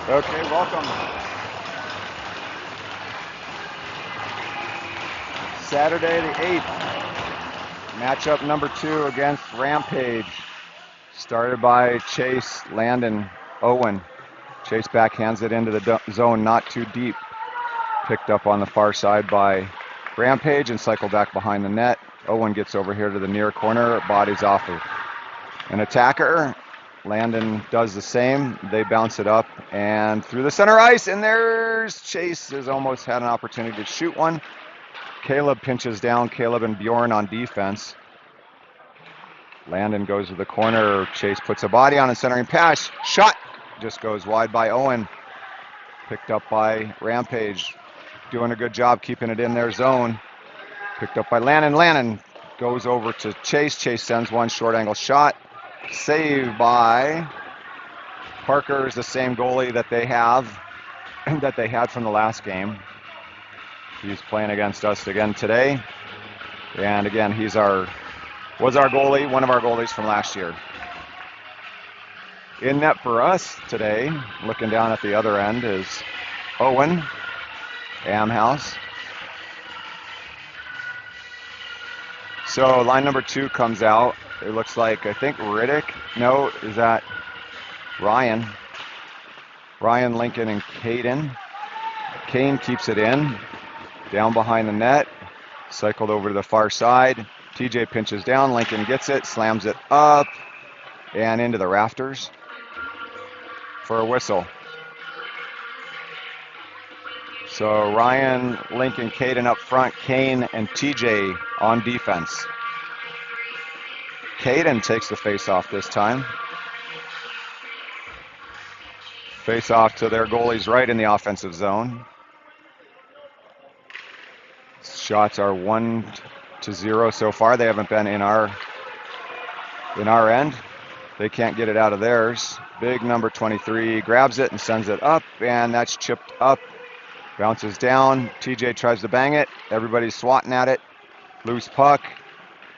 Okay, welcome. Saturday the 8th, matchup number 2 against Rampage. Started by Chase, Landon, Owen. Chase backhands it into the zone, not too deep. Picked up on the far side by Rampage and cycled back behind the net. Owen gets over here to the near corner, bodies off of an attacker. Landon does the same. They bounce it up and through the center ice, and there's Chase has almost had an opportunity to shoot one. Caleb pinches down. Caleb and Bjorn on defense. Landon goes to the corner. Chase puts a body on a centering pass. Shot just goes wide by Owen. Picked up by Rampage. Doing a good job keeping it in their zone. Picked up by Landon. Landon goes over to Chase. Chase sends one short angle shot. Saved by Parker, is the same goalie that they have, that they had from the last game. He's playing against us again today. And again, was our goalie, one of our goalies from last year. In net for us today, looking down at the other end, is Owen Amhouse. So line number 2 comes out. It looks like, I think Riddick. No, is that Ryan? Ryan, Lincoln, and Caden. Kane keeps it in. Down behind the net. Cycled over to the far side. TJ pinches down. Lincoln gets it. Slams it up. And into the rafters for a whistle. So Ryan, Lincoln, Caden up front. Kane and TJ on defense. Caden takes the face-off this time. Face-off to their goalies right in the offensive zone. Shots are 1-0 so far. They haven't been in our end. They can't get it out of theirs. Big number 23 grabs it and sends it up, and that's chipped up. Bounces down. TJ tries to bang it. Everybody's swatting at it. Loose puck.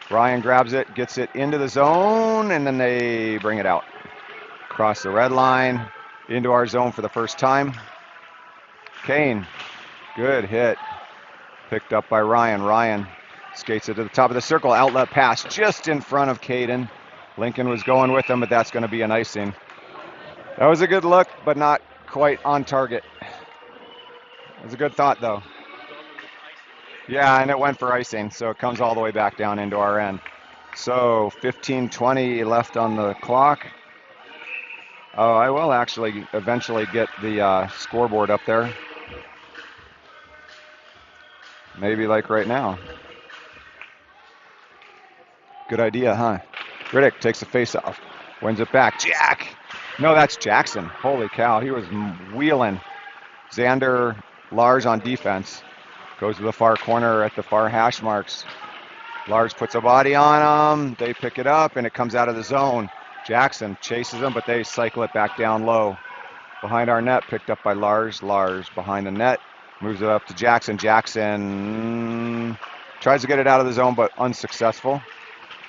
Ryan grabs it, gets it into the zone, and then they bring it out. Across the red line, into our zone for the first time. Kane, good hit. Picked up by Ryan. Ryan skates it to the top of the circle. Outlet pass just in front of Caden. Lincoln was going with him, but that's going to be an icing. That was a good look, but not quite on target. It was a good thought, though. Yeah, and it went for icing, so it comes all the way back down into our end. So 15:20 left on the clock. Oh, I will actually eventually get the scoreboard up there. Maybe like right now. Good idea, huh? Riddick takes the face off, wins it back. Jack! No, that's Jackson. Holy cow, he was wheeling. Xander, Lars on defense. Goes to the far corner at the far hash marks. Lars puts a body on him. They pick it up, and it comes out of the zone. Jackson chases him, but they cycle it back down low. Behind our net, picked up by Lars. Lars behind the net. Moves it up to Jackson. Jackson tries to get it out of the zone, but unsuccessful.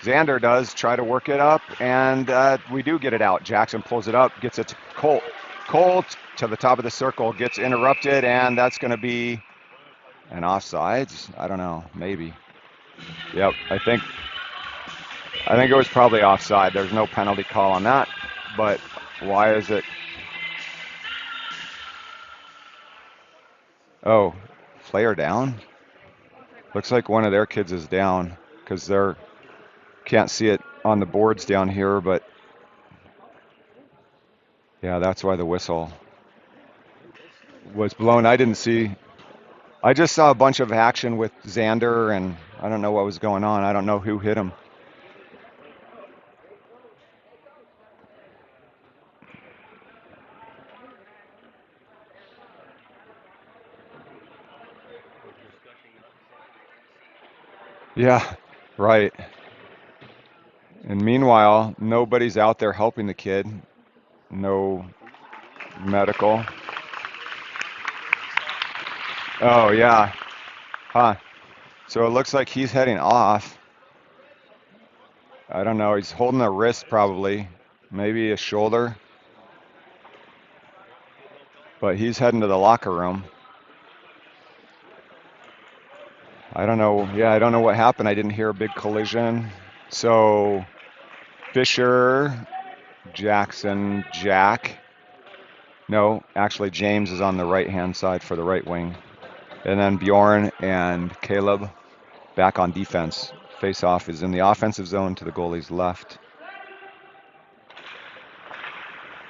Xander does try to work it up, and we do get it out. Jackson pulls it up, gets it to Colt. Colt to the top of the circle, gets interrupted, and that's going to be an offsides. I don't know, maybe. Yep, I think it was probably offside. There's no penalty call on that, but why is it? Oh, player down? Looks like one of their kids is down because they're can't see it on the boards down here, but yeah, that's why the whistle was blown. I didn't see. I just saw a bunch of action with Xander, and I don't know what was going on. I don't know who hit him. Yeah, right. And meanwhile, nobody's out there helping the kid. No medical. Oh, yeah. Huh. So it looks like he's heading off. I don't know. He's holding a wrist probably. Maybe a shoulder. but he's heading to the locker room. I don't know. Yeah, I don't know what happened. I didn't hear a big collision. So Fisher, Jackson, Jack. No, actually James is on the right-hand side for the right wing. And then Bjorn and Caleb back on defense. Face-off is in the offensive zone to the goalie's left.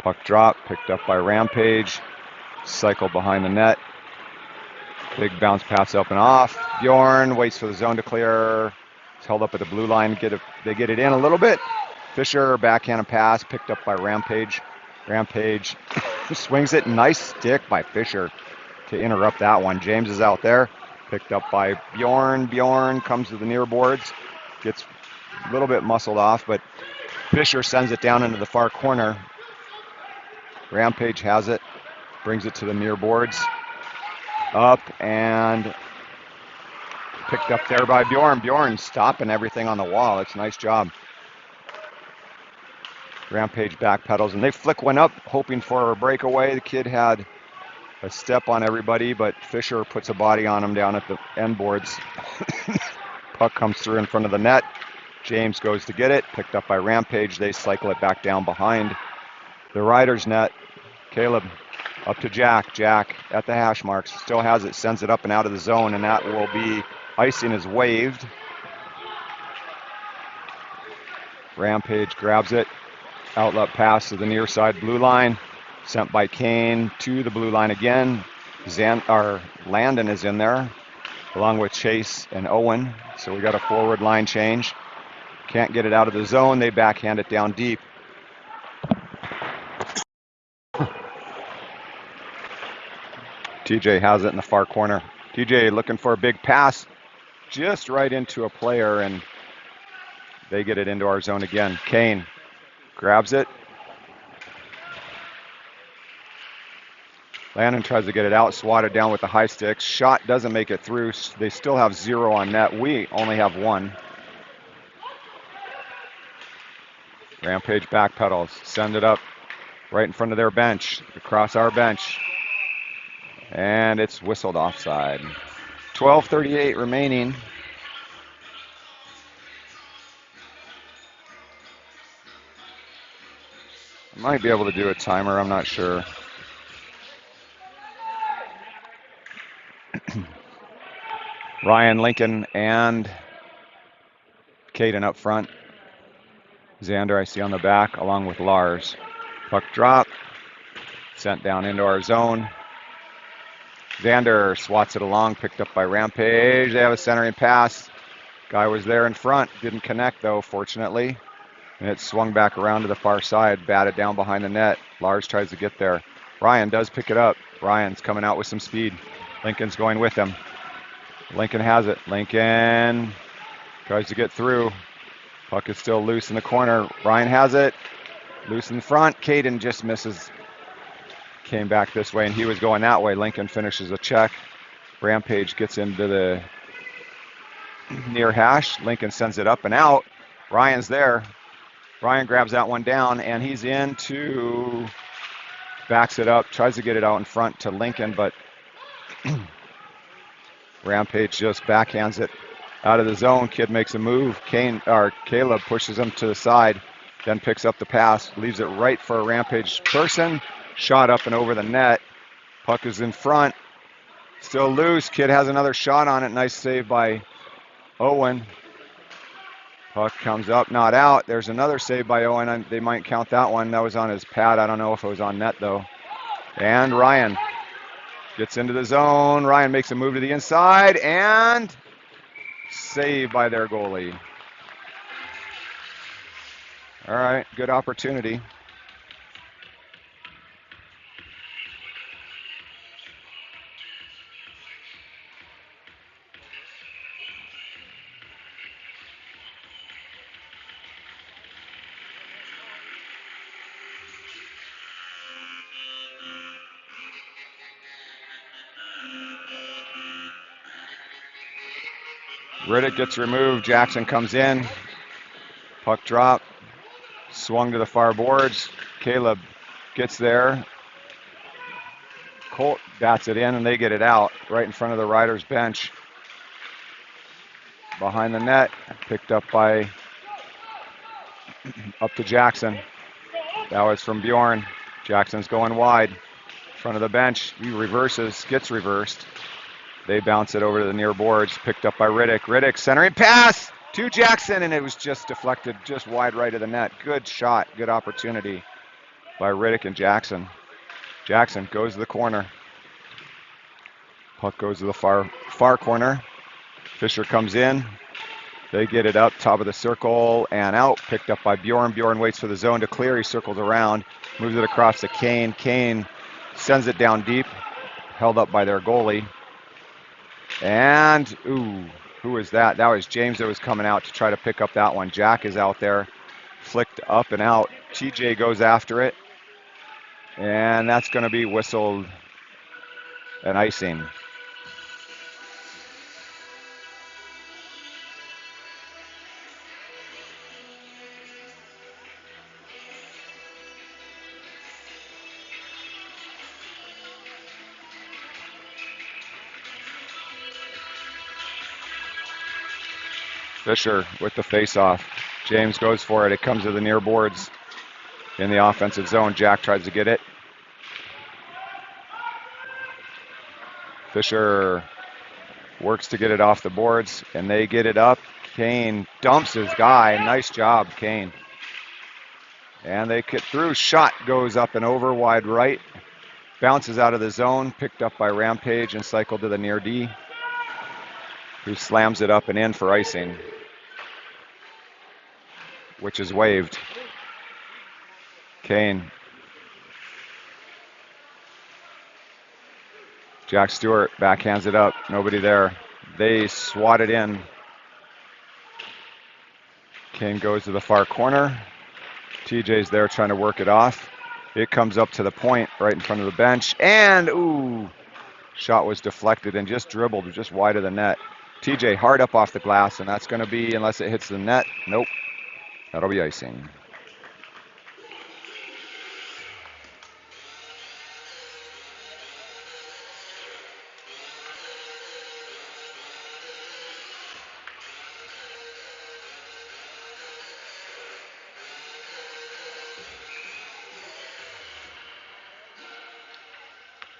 Puck drop, picked up by Rampage. Cycle behind the net. Big bounce pass up and off. Bjorn waits for the zone to clear. It's held up at the blue line. They get it in a little bit. Fisher, backhand pass, picked up by Rampage. Rampage swings it. Nice stick by Fisher to interrupt that one. James is out there. Picked up by Bjorn. Bjorn comes to the near boards. Gets a little bit muscled off, but Fisher sends it down into the far corner. Rampage has it. Brings it to the near boards. Up and picked up there by Bjorn. Bjorn stopping everything on the wall. It's a nice job. Rampage backpedals, and they flick one up, hoping for a breakaway. The kid had a step on everybody, but Fisher puts a body on him down at the end boards. Puck comes through in front of the net. James goes to get it, picked up by Rampage. They cycle it back down behind the Riders' net. Caleb up to Jack. Jack at the hash marks, still has it, sends it up and out of the zone, and that will be, icing is waved. Rampage grabs it. Outlet pass to the near side blue line. Sent by Kane to the blue line again. Landon is in there, along with Chase and Owen. So we got a forward line change. Can't get it out of the zone. They backhand it down deep. TJ has it in the far corner. TJ looking for a big pass, just right into a player, and they get it into our zone again. Kane grabs it. Landon tries to get it out, swatted down with the high stick. Shot doesn't make it through. They still have 0 on net. We only have 1. Rampage backpedals, send it up right in front of their bench, across our bench. And it's whistled offside. 12:38 remaining. I might be able to do a timer, I'm not sure. Ryan, Lincoln, and Caden up front. Xander I see on the back, along with Lars. Puck drop, sent down into our zone. Xander swats it along, picked up by Rampage. They have a centering pass. Guy was there in front, didn't connect though, fortunately. And it swung back around to the far side, batted down behind the net. Lars tries to get there. Ryan does pick it up. Ryan's coming out with some speed. Lincoln's going with him. Lincoln has it. Lincoln tries to get through. Puck is still loose in the corner. Ryan has it. Loose in front. Caden just misses. Came back this way, and he was going that way. Lincoln finishes a check. Rampage gets into the near hash. Lincoln sends it up and out. Ryan's there. Ryan grabs that one down, and he's into, backs it up, tries to get it out in front to Lincoln, but Rampage just backhands it out of the zone. Kid makes a move. Caleb pushes him to the side, then picks up the pass, leaves it right for a Rampage person. Shot up and over the net. Puck is in front. Still loose. Kid has another shot on it. Nice save by Owen. Puck comes up, not out. There's another save by Owen. They might count that one. That was on his pad. I don't know if it was on net, though. And Ryan gets into the zone. Ryan makes a move to the inside, and saved by their goalie. All right, good opportunity. Riddick gets removed. Jackson comes in. Puck drop. Swung to the far boards. Caleb gets there. Colt bats it in, and they get it out right in front of the Riders bench. Behind the net, picked up by, up to Jackson. That was from Bjorn. Jackson's going wide. In front of the bench, he reverses, gets reversed. They bounce it over to the near boards, picked up by Riddick. Riddick centering pass to Jackson, and it was just deflected just wide right of the net. Good shot, good opportunity by Riddick and Jackson. Jackson goes to the corner. Puck goes to the far corner. Fisher comes in. They get it up, top of the circle, and out. Picked up by Bjorn. Bjorn waits for the zone to clear. He circles around, moves it across to Kane. Kane sends it down deep, held up by their goalie. And, ooh, who was that? That was James that was coming out to try to pick up that one. Jack is out there, flicked up and out. TJ goes after it, and that's going to be whistled an icing. Fisher with the face-off. James goes for it. It comes to the near boards in the offensive zone. Jack tries to get it. Fisher works to get it off the boards, and they get it up. Kane dumps his guy. Nice job, Kane. And they get through. Shot goes up and over, wide right. Bounces out of the zone, picked up by Rampage and cycled to the near D, who slams it up and in for icing, which is waved. Kane. Jack Stewart backhands it up. Nobody there. They swat it in. Kane goes to the far corner. TJ's there trying to work it off. It comes up to the point right in front of the bench. And, ooh, shot was deflected and just dribbled just wide of the net. TJ hard up off the glass, and that's going to be, unless it hits the net, nope. That'll be icing.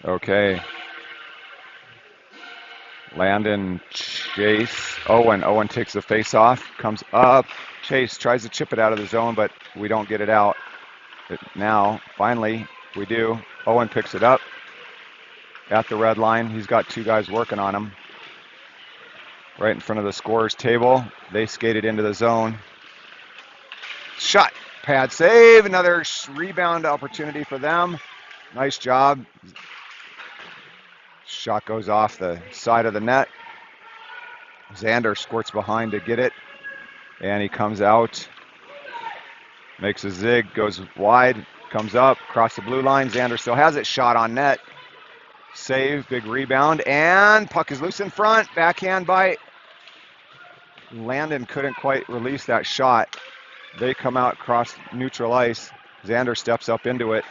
Okay. Landon, Chase, Owen. Owen takes the face off, comes up. Chase tries to chip it out of the zone, but we don't get it out. But now, finally, we do. Owen picks it up at the red line. He's got two guys working on him. Right in front of the scorer's table. They skated into the zone. Shot, pad save, another rebound opportunity for them. Nice job. Shot goes off the side of the net. Xander squirts behind to get it, and he comes out, makes a zig, goes wide, comes up, across the blue line. Xander still has it, shot on net. Save, big rebound, and puck is loose in front. Backhand by Landon, couldn't quite release that shot. They come out across neutral ice. Xander steps up into it,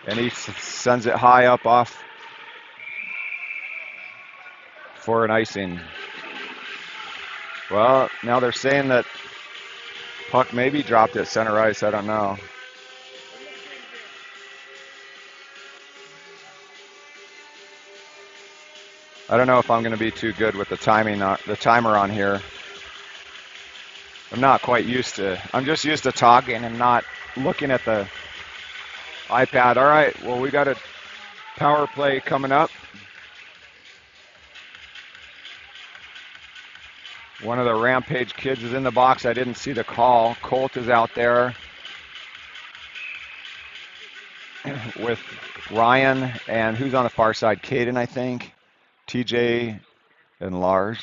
and he sends it high up off for an icing. Well, now they're saying that puck maybe dropped at center ice. I don't know. I don't know if I'm going to be too good with the timing, the timer on here. I'm not quite used to. I'm just used to talking and not looking at the iPad. All right. Well, we got a power play coming up. One of the Rampage kids is in the box. I didn't see the call. Colt is out there with Ryan, and who's on the far side? Caden, I think. TJ and Lars.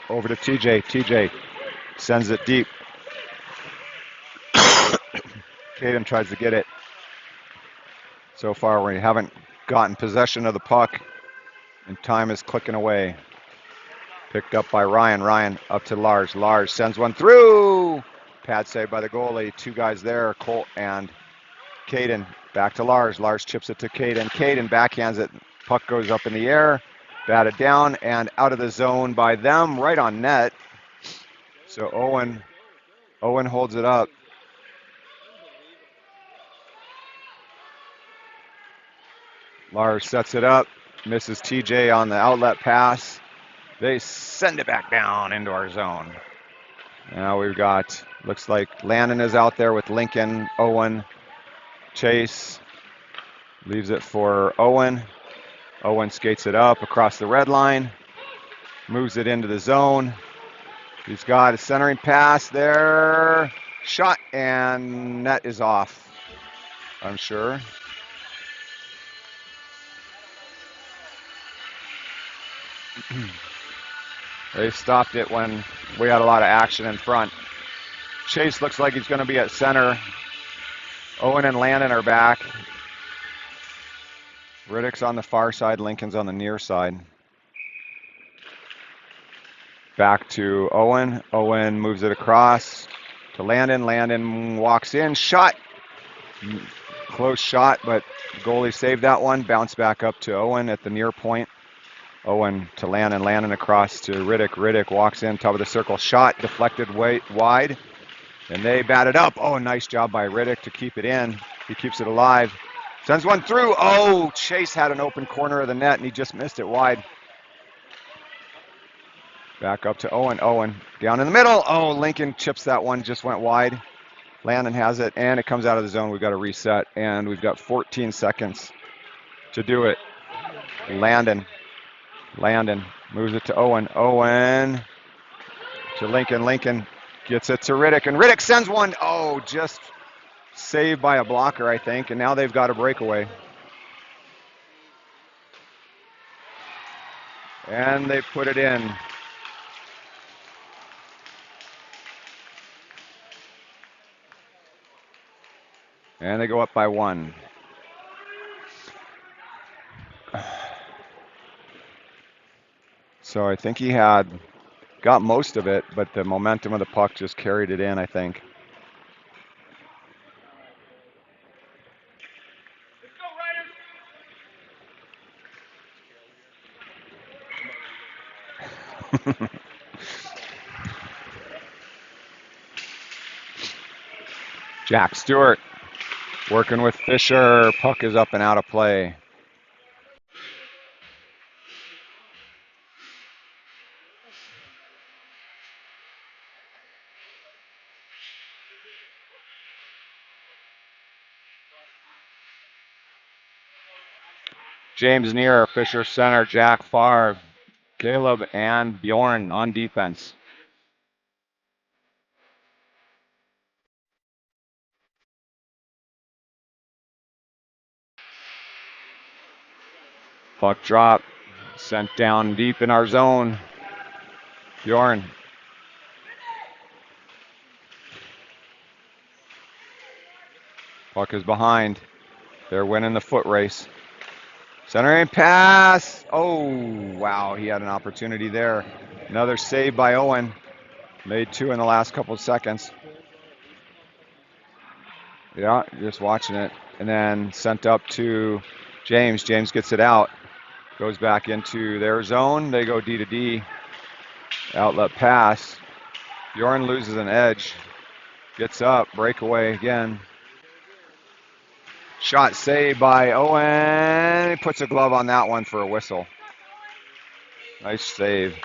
Over to TJ. TJ sends it deep. Caden tries to get it. So far, we haven't gotten possession of the puck, and time is clicking away. Picked up by Ryan. Ryan up to Lars. Lars sends one through. Pad save by the goalie. Two guys there, Colt and Caden. Back to Lars. Lars chips it to Caden. Caden backhands it. Puck goes up in the air. Batted down and out of the zone by them, right on net. So Owen holds it up. Lars sets it up. Misses TJ on the outlet pass. They send it back down into our zone. Now we've got, looks like Landon is out there with Lincoln, Owen, Chase. Leaves it for Owen. Owen skates it up across the red line. Moves it into the zone. He's got a centering pass there. Shot and net is off, I'm sure. They stopped it when we had a lot of action in front. Chase looks like he's going to be at center. Owen and Landon are back. Riddick's on the far side, Lincoln's on the near side. Back to Owen. Owen moves it across to Landon. Landon walks in. Shot. Close shot, but the goalie saved that one. Bounce back up to Owen at the near point. Owen to Landon. Landon across to Riddick. Riddick walks in, top of the circle. Shot deflected wide. And they bat it up. Oh, nice job by Riddick to keep it in. He keeps it alive. Sends one through. Oh, Chase had an open corner of the net, and he just missed it wide. Back up to Owen. Owen down in the middle. Oh, Lincoln chips that one, just went wide. Landon has it, and it comes out of the zone. We've got to reset, and we've got 14 seconds to do it. Landon moves it to Owen. Owen to Lincoln. Lincoln gets it to Riddick, and Riddick sends one. Oh, just saved by a blocker, I think, and now they've got a breakaway. And they put it in. And they go up by 1. So I think he got most of it, but the momentum of the puck just carried it in, I think. Jack Stewart working with Fisher. Puck is up and out of play. James Neer, Fisher center, Jack Favre, Caleb and Bjorn on defense. Puck drop, sent down deep in our zone. Bjorn. Puck is behind. They're winning the foot race. Centering pass. Oh, wow, he had an opportunity there. Another save by Owen. Made 2 in the last couple of seconds. Yeah, just watching it. And then sent up to James. James gets it out. Goes back into their zone. They go D to D. Outlet pass. Bjorn loses an edge. Gets up. Breakaway again. Shot saved by Owen. He puts a glove on that one for a whistle. Nice save.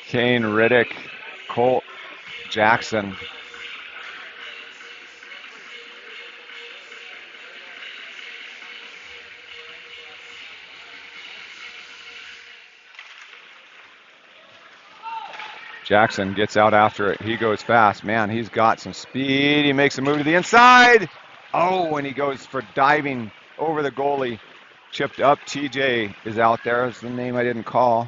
Kane, Riddick, Colt, Jackson. Jackson gets out after it. He goes fast. Man, he's got some speed. He makes a move to the inside. Oh, and he goes for diving over the goalie. Chipped up. TJ is out there. That's the name I didn't call.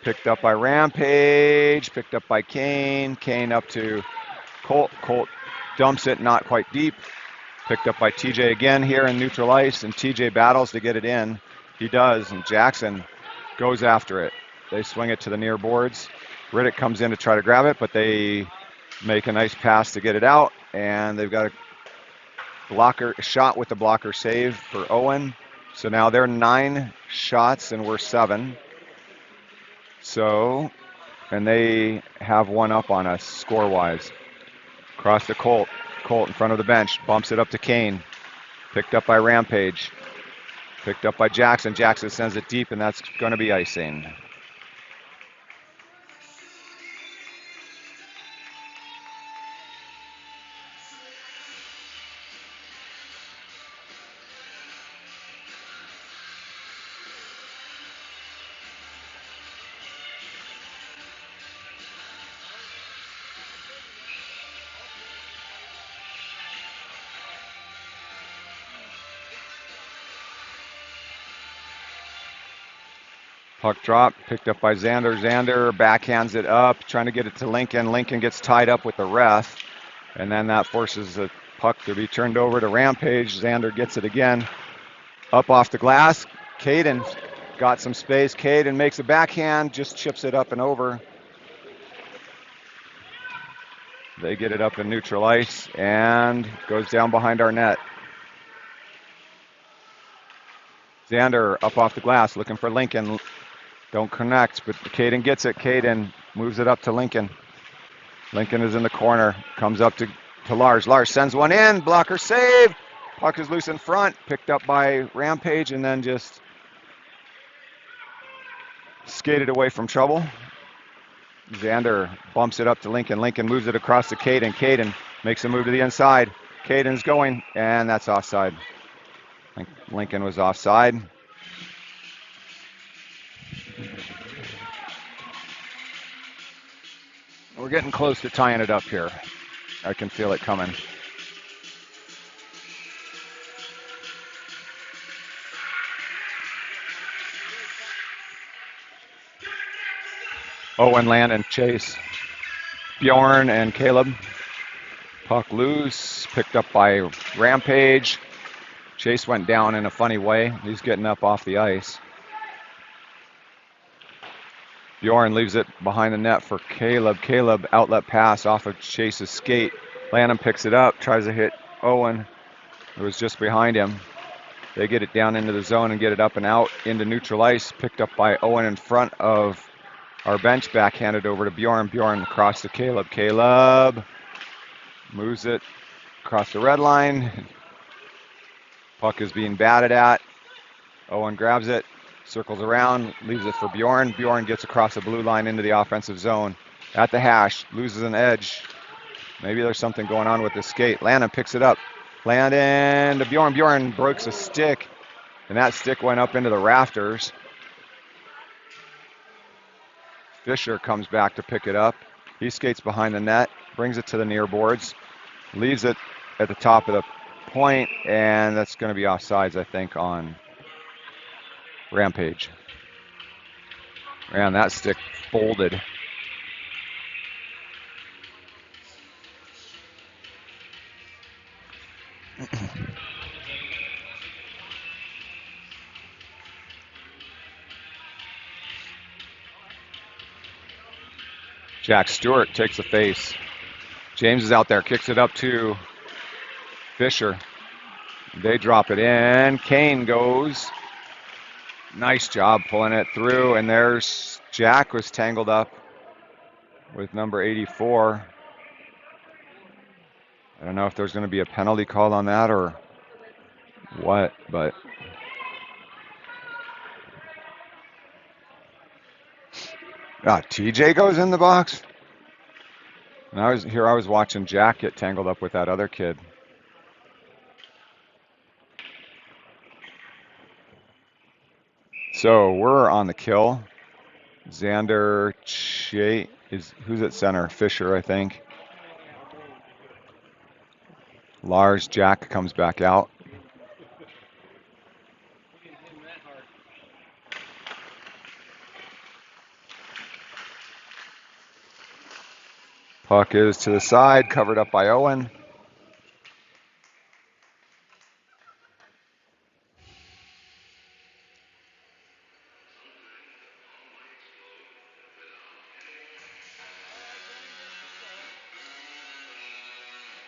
Picked up by Rampage. Picked up by Kane. Kane up to Colt. Colt dumps it, not quite deep. Picked up by TJ again here in neutral ice, and TJ battles to get it in. He does, and Jackson goes after it. They swing it to the near boards. Riddick comes in to try to grab it, but they make a nice pass to get it out, and they've got a blocker shot with the blocker save for Owen. So now they're 9 shots and we're 7. So, and they have one up on us score-wise. Across to Colt. Colt in front of the bench, bumps it up to Kane. Picked up by Rampage. Picked up by Jackson. Jackson sends it deep, and that's going to be icing. Puck drop, picked up by Xander. Xander backhands it up, trying to get it to Lincoln. Lincoln gets tied up with the ref, and then that forces the puck to be turned over to Rampage. Xander gets it again. Up off the glass. Caden got some space. Caden makes a backhand, just chips it up and over. They get it up in neutral ice and goes down behind our net. Xander up off the glass, looking for Lincoln. Don't connect, but Caden gets it. Caden moves it up to Lincoln. Lincoln is in the corner, comes up to Lars. Lars sends one in, blocker save. Puck is loose in front, picked up by Rampage, and then just skated away from trouble. Xander bumps it up to Lincoln. Lincoln moves it across to Caden. Caden makes a move to the inside. Caden's going, and that's offside. Lincoln was offside. We're getting close to tying it up here. I can feel it coming. Owen, Landon, Chase, Bjorn, and Caleb. Puck loose, picked up by Rampage. Chase went down in a funny way. He's getting up off the ice. Bjorn leaves it behind the net for Caleb. Caleb outlet pass off of Chase's skate. Lanham picks it up, tries to hit Owen, who was just behind him. They get it down into the zone and get it up and out into neutral ice. Picked up by Owen in front of our bench, backhanded over to Bjorn. Bjorn across to Caleb. Caleb moves it across the red line. Puck is being batted at. Owen grabs it, circles around, leaves it for Bjorn. Bjorn gets across the blue line into the offensive zone. At the hash, loses an edge. Maybe there's something going on with the skate. Landon picks it up. Landon to Bjorn. Bjorn breaks a stick, and that stick went up into the rafters. Fisher comes back to pick it up. He skates behind the net, brings it to the near boards, leaves it at the top of the point, and that's going to be offsides, I think, on Rampage. Man, that stick folded. Jack Stewart takes the face. James is out there, kicks it up to Fisher. They drop it in. Kane goes. Nice job pulling it through, and there's Jack was tangled up with number 84. I don't know if there's going to be a penalty called on that or what, but TJ goes in the box. And I was watching Jack get tangled up with that other kid. So we're on the kill. Xander, who's at center? Fisher, I think. Lars, Jack comes back out. Puck is to the side, covered up by Owen.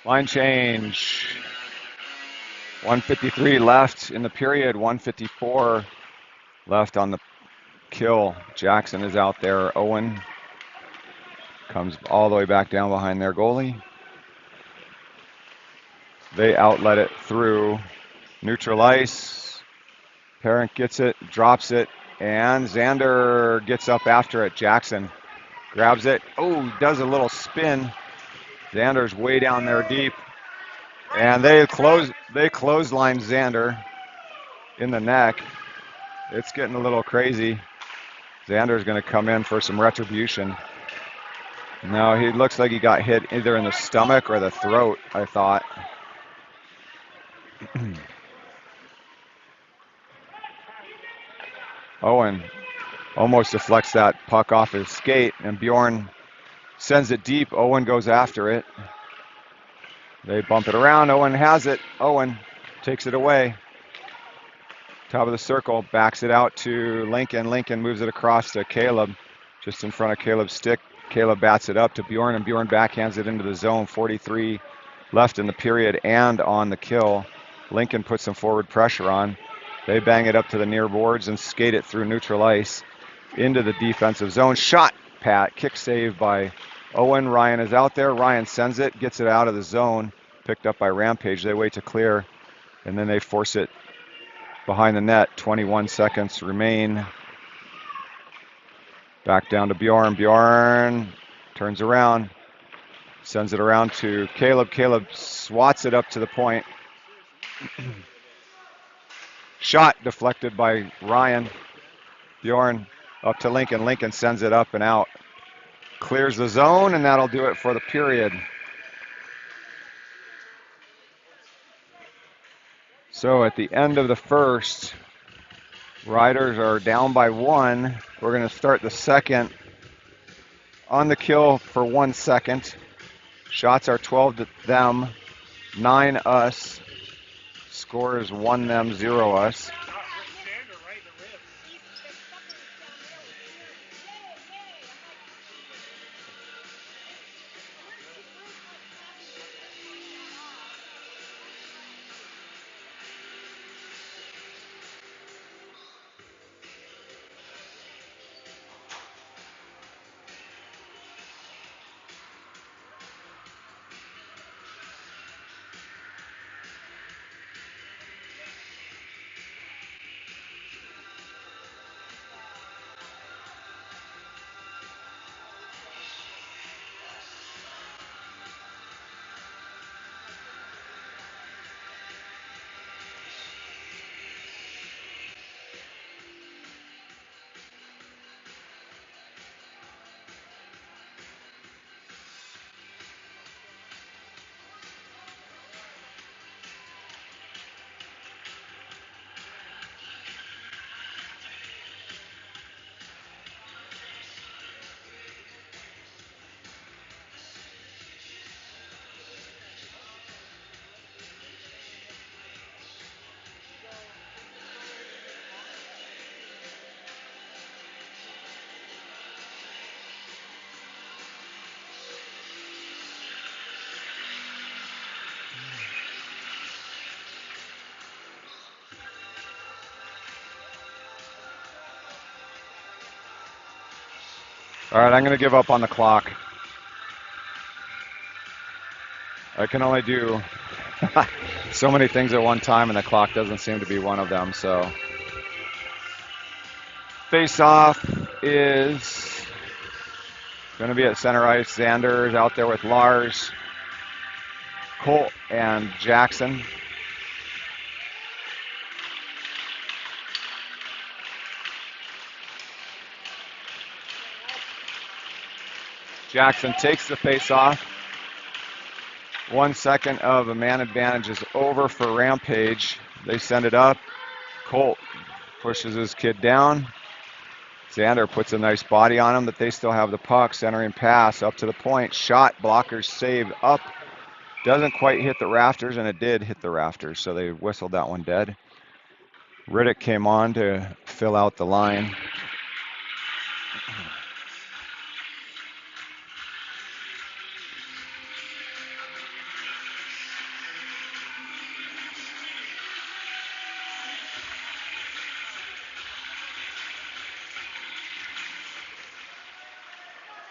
Line change. 153 left in the period, 154 left on the kill. Jackson is out there. Owen comes all the way back down behind their goalie. They outlet it through neutral ice. Parent gets it, drops it, and Xander gets up after it. Jackson grabs it. Oh, does a little spin. Xander's way down there deep. And they clothesline Xander in the neck. It's getting a little crazy. Xander's going to come in for some retribution. No, he looks like he got hit either in the stomach or the throat, I thought. Owen almost deflects that puck off his skate, and Bjorn sends it deep. Owen goes after it. They bump it around. Owen has it. Owen takes it away. Top of the circle, backs it out to Lincoln. Lincoln moves it across to Caleb, just in front of Caleb's stick. Caleb bats it up to Bjorn, and Bjorn backhands it into the zone. 43 left in the period and on the kill. Lincoln puts some forward pressure on. They bang it up to the near boards and skate it through neutral ice into the defensive zone. Shot, Pat. Kick save by Owen. Ryan is out there. Ryan sends it, gets it out of the zone. Picked up by Rampage. They wait to clear, and then they force it behind the net. 21 seconds remain. Back down to Bjorn. Bjorn turns around, sends it around to Caleb. Caleb swats it up to the point. Shot deflected by Ryan. Bjorn up to Lincoln. Lincoln sends it up and out. Clears the zone, and that'll do it for the period. So at the end of the first, Riders are down by 1. We're going to start the second on the kill for 1 second. Shots are 12 to them, 9 us. Score is 1 them, 0 us. All right, I'm going to give up on the clock. I can only do so many things at one time, and the clock doesn't seem to be one of them. So, face-off is going to be at center ice. Xander is out there with Lars, Colt, and Jackson. Jackson takes the face-off. 1 second of a man advantage is over for Rampage. They send it up. Colt pushes his kid down. Xander puts a nice body on him, but they still have the puck. Centering pass up to the point. Shot, blockers saved up. Doesn't quite hit the rafters, and it did hit the rafters, so they whistled that one dead. Riddick came on to fill out the line.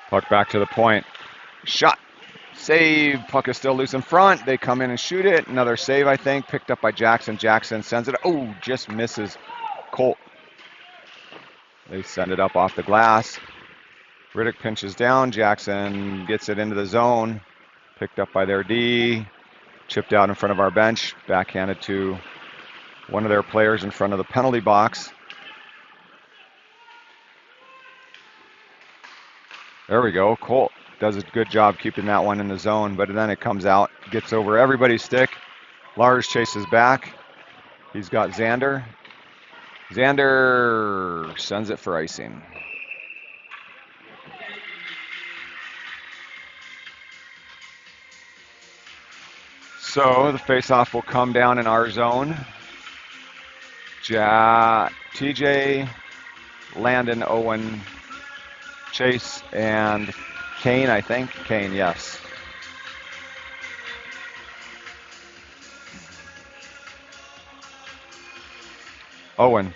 Puck back to the point. Shot. Save. Puck is still loose in front. They come in and shoot it. Another save, I think. Picked up by Jackson. Jackson sends it. Oh, just misses Colt. They send it up off the glass. Riddick pinches down. Jackson gets it into the zone. Picked up by their D. Chipped out in front of our bench. Backhanded to one of their players in front of the penalty box. There we go. Colt does a good job keeping that one in the zone, but then it comes out, gets over everybody's stick. Lars chases back. He's got Xander. Xander sends it for icing. So the faceoff will come down in our zone. TJ, Landon, Owen, Chase, and Kane, I think. Kane, yes. Owen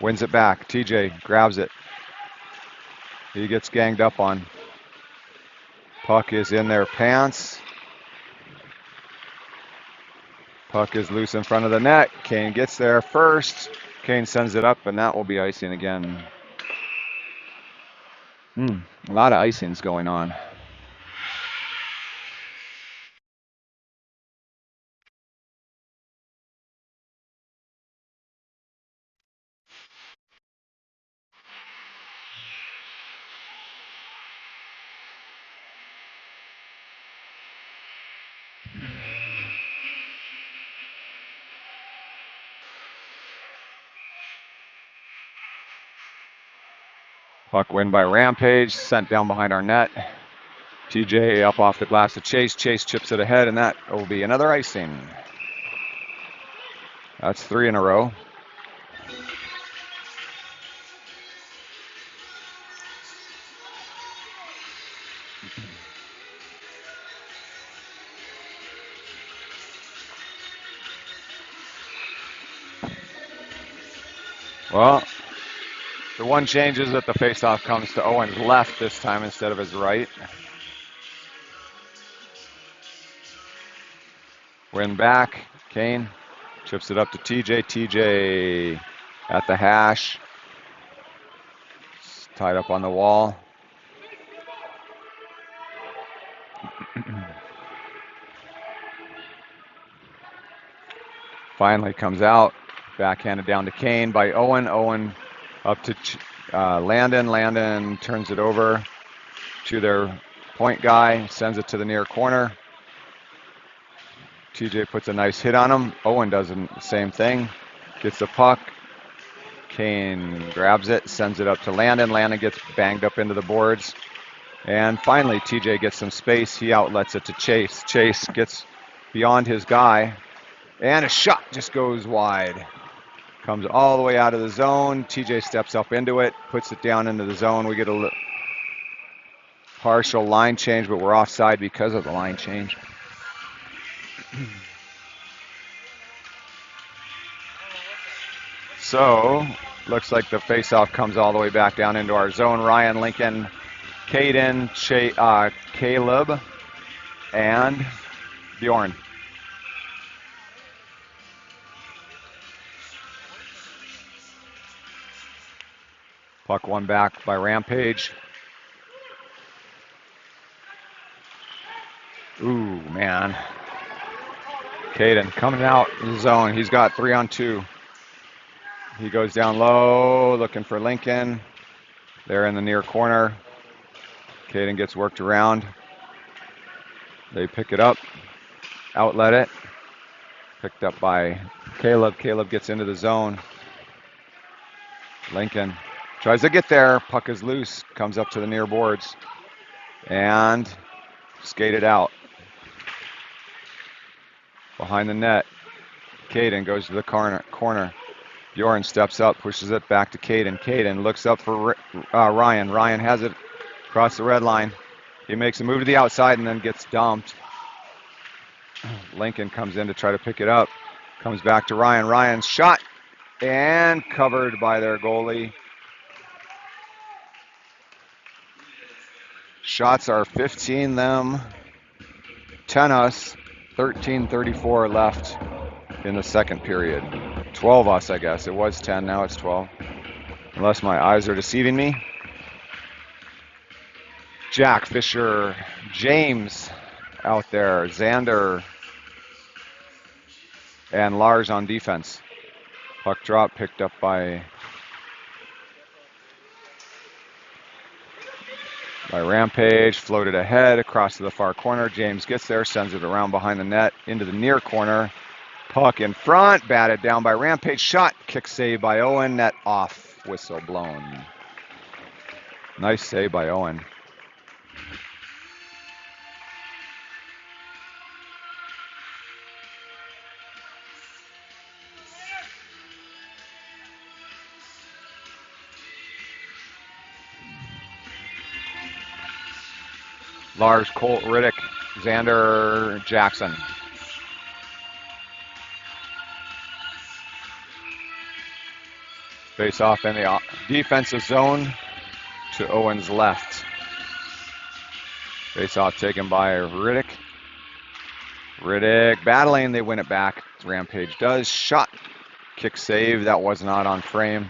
wins it back. TJ grabs it. He gets ganged up on. Puck is in their pants. Puck is loose in front of the net. Kane gets there first. Kane sends it up, and that will be icing again. A lot of icings going on. Puck win by Rampage, sent down behind our net. TJ up off the glass to Chase. Chase chips it ahead, and that will be another icing. That's 3 in a row. Well, the one change is that the faceoff comes to Owen's left this time instead of his right. Win back. Kane chips it up to TJ. TJ at the hash. It's tied up on the wall. Finally comes out. Backhanded down to Kane by Owen. Owen up to Landon. Landon turns it over to their point guy. Sends it to the near corner. TJ puts a nice hit on him. Owen does the same thing. Gets the puck. Kane grabs it. Sends it up to Landon. Landon gets banged up into the boards. And finally, TJ gets some space. He outlets it to Chase. Chase gets beyond his guy. And a shot just goes wide. Comes all the way out of the zone. TJ steps up into it, puts it down into the zone. We get a partial line change, but we're offside because of the line change. So, looks like the faceoff comes all the way back down into our zone. Ryan, Lincoln, Caden, Caleb, and Bjorn. Puck won back by Rampage. Ooh, man. Caden coming out in the zone. He's got 3-on-2. He goes down low, looking for Lincoln. They're in the near corner. Caden gets worked around. They pick it up, outlet it. Picked up by Caleb. Caleb gets into the zone. Lincoln tries to get there. Puck is loose. Comes up to the near boards. And skated out. Behind the net. Caden goes to the corner. Bjorn steps up, pushes it back to Caden. Caden looks up for Ryan. Ryan has it across the red line. He makes a move to the outside and then gets dumped. Lincoln comes in to try to pick it up. Comes back to Ryan. Ryan's shot and covered by their goalie. Shots are 15 them, 10 us, 13:34 left in the second period. 12 us, I guess. It was 10, now it's 12. Unless my eyes are deceiving me. Jack, Fisher, James out there, Xander, and Lars on defense. Puck drop picked up by Rampage, floated ahead across to the far corner. James gets there, sends it around behind the net into the near corner. Puck in front, batted down by Rampage. Shot, kick save by Owen, net off, whistle blown. Nice save by Owen. Lars, Colt, Riddick, Xander, Jackson. Face off in the defensive zone to Owen's left. Face off taken by Riddick. Riddick battling, they win it back. Rampage does. Shot, kick save, that was not on frame.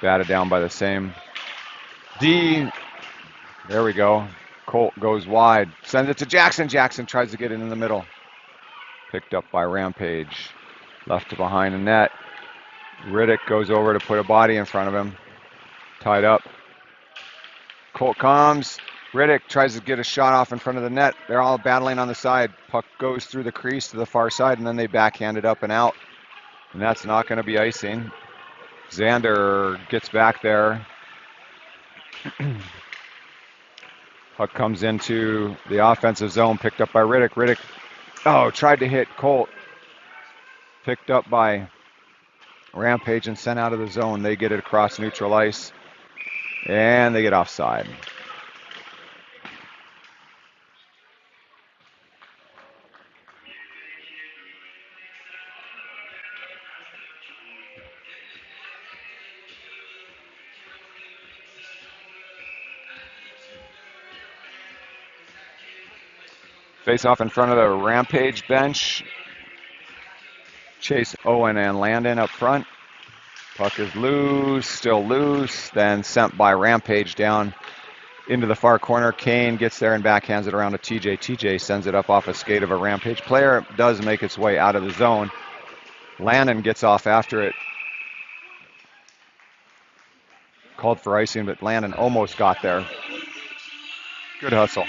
Batted down by the same. D, there we go. Colt goes wide, sends it to Jackson. Jackson tries to get it in the middle. Picked up by Rampage. Left behind the net. Riddick goes over to put a body in front of him. Tied up. Colt comes. Riddick tries to get a shot off in front of the net. They're all battling on the side. Puck goes through the crease to the far side, and then they backhand it up and out. And that's not going to be icing. Xander gets back there. Puck comes into the offensive zone, picked up by Riddick. Riddick, tried to hit Colt. Picked up by Rampage and sent out of the zone. They get it across neutral ice, and they get offside. Face off in front of the Rampage bench. Chase, Owen, and Landon up front. Puck is loose, still loose, then sent by Rampage down into the far corner. Kane gets there and backhands it around to TJ. TJ sends it up off a skate of a Rampage player. It does make its way out of the zone. Landon gets off after it. Called for icing, but Landon almost got there. Good hustle.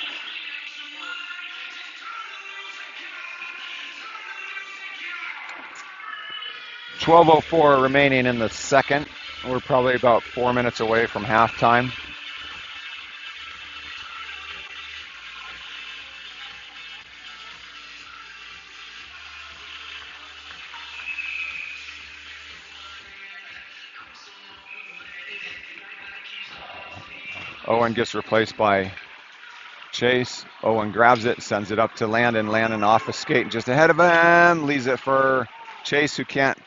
.12:04 remaining in the second. We're probably about 4 minutes away from halftime. Owen gets replaced by Chase. Owen grabs it, sends it up to Landon. Landon off a skate just ahead of him. Leaves it for Chase, who can't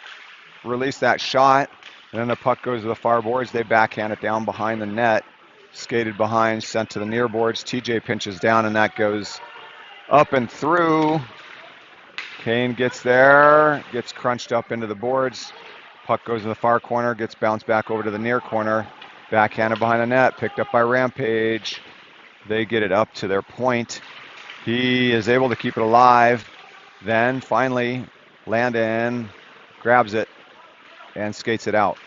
release that shot. And then the puck goes to the far boards. They backhand it down behind the net. Skated behind, sent to the near boards. TJ pinches down, and that goes up and through. Kane gets there, gets crunched up into the boards. Puck goes to the far corner, gets bounced back over to the near corner. Backhanded behind the net, picked up by Rampage. They get it up to their point. He is able to keep it alive. Then finally, Landon grabs it and skates it out.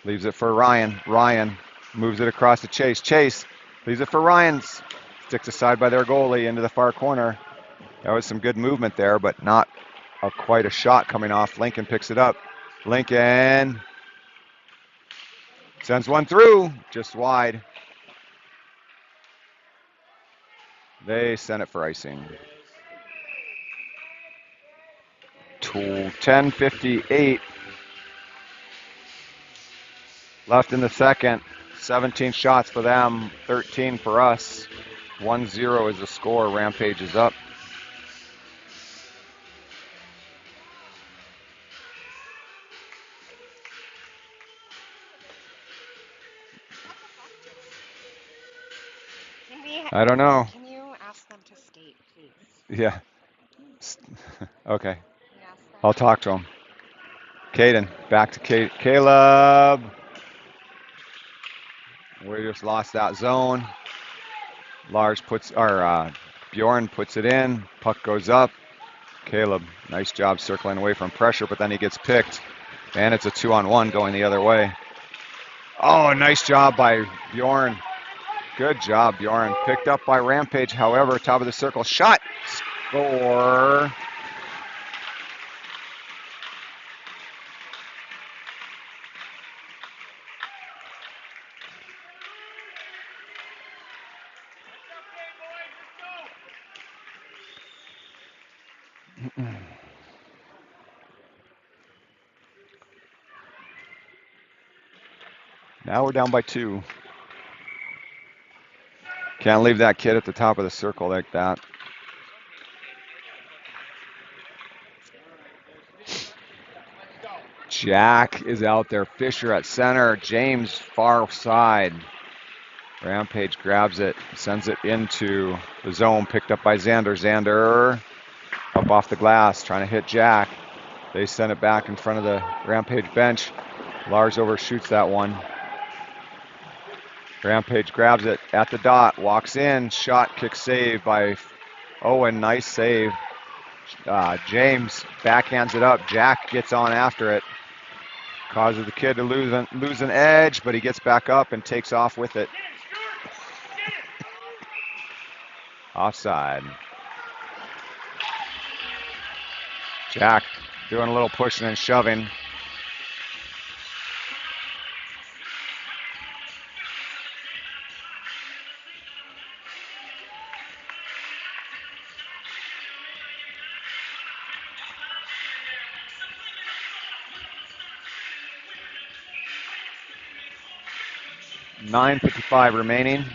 Leaves it for Ryan. Ryan moves it across to Chase. Chase leaves it for Ryan. Sticks aside by their goalie into the far corner. That was some good movement there, but not quite a shot coming off. Lincoln picks it up. Lincoln sends one through, just wide. They sent it for icing. 10:58 left in the second. 17 shots for them, 13 for us. 1-0 is the score. Rampage is up. I don't know. Can you ask them to skate, please? Yeah. Okay. Can you ask them? I'll talk to him. Caden, back to Caleb. We just lost that zone. Bjorn puts it in. Puck goes up. Caleb, nice job circling away from pressure, but then he gets picked. And it's a 2-on-1 going the other way. Oh, nice job by Bjorn. Good job, Bjorn. Picked up by Rampage, however, top of the circle. Shot. Score. Now we're down by 2. Can't leave that kid at the top of the circle like that. Jack is out there. Fisher at center. James far side. Rampage grabs it, sends it into the zone, picked up by Xander. Xander up off the glass, trying to hit Jack. They send it back in front of the Rampage bench. Lars overshoots that one. Rampage grabs it at the dot, walks in, shot, kick, save by Owen. Nice save. James backhands it up. Jack gets on after it. Causes the kid to lose an edge, but he gets back up and takes off with it. Offside. Jack doing a little pushing and shoving. .9:55 remaining.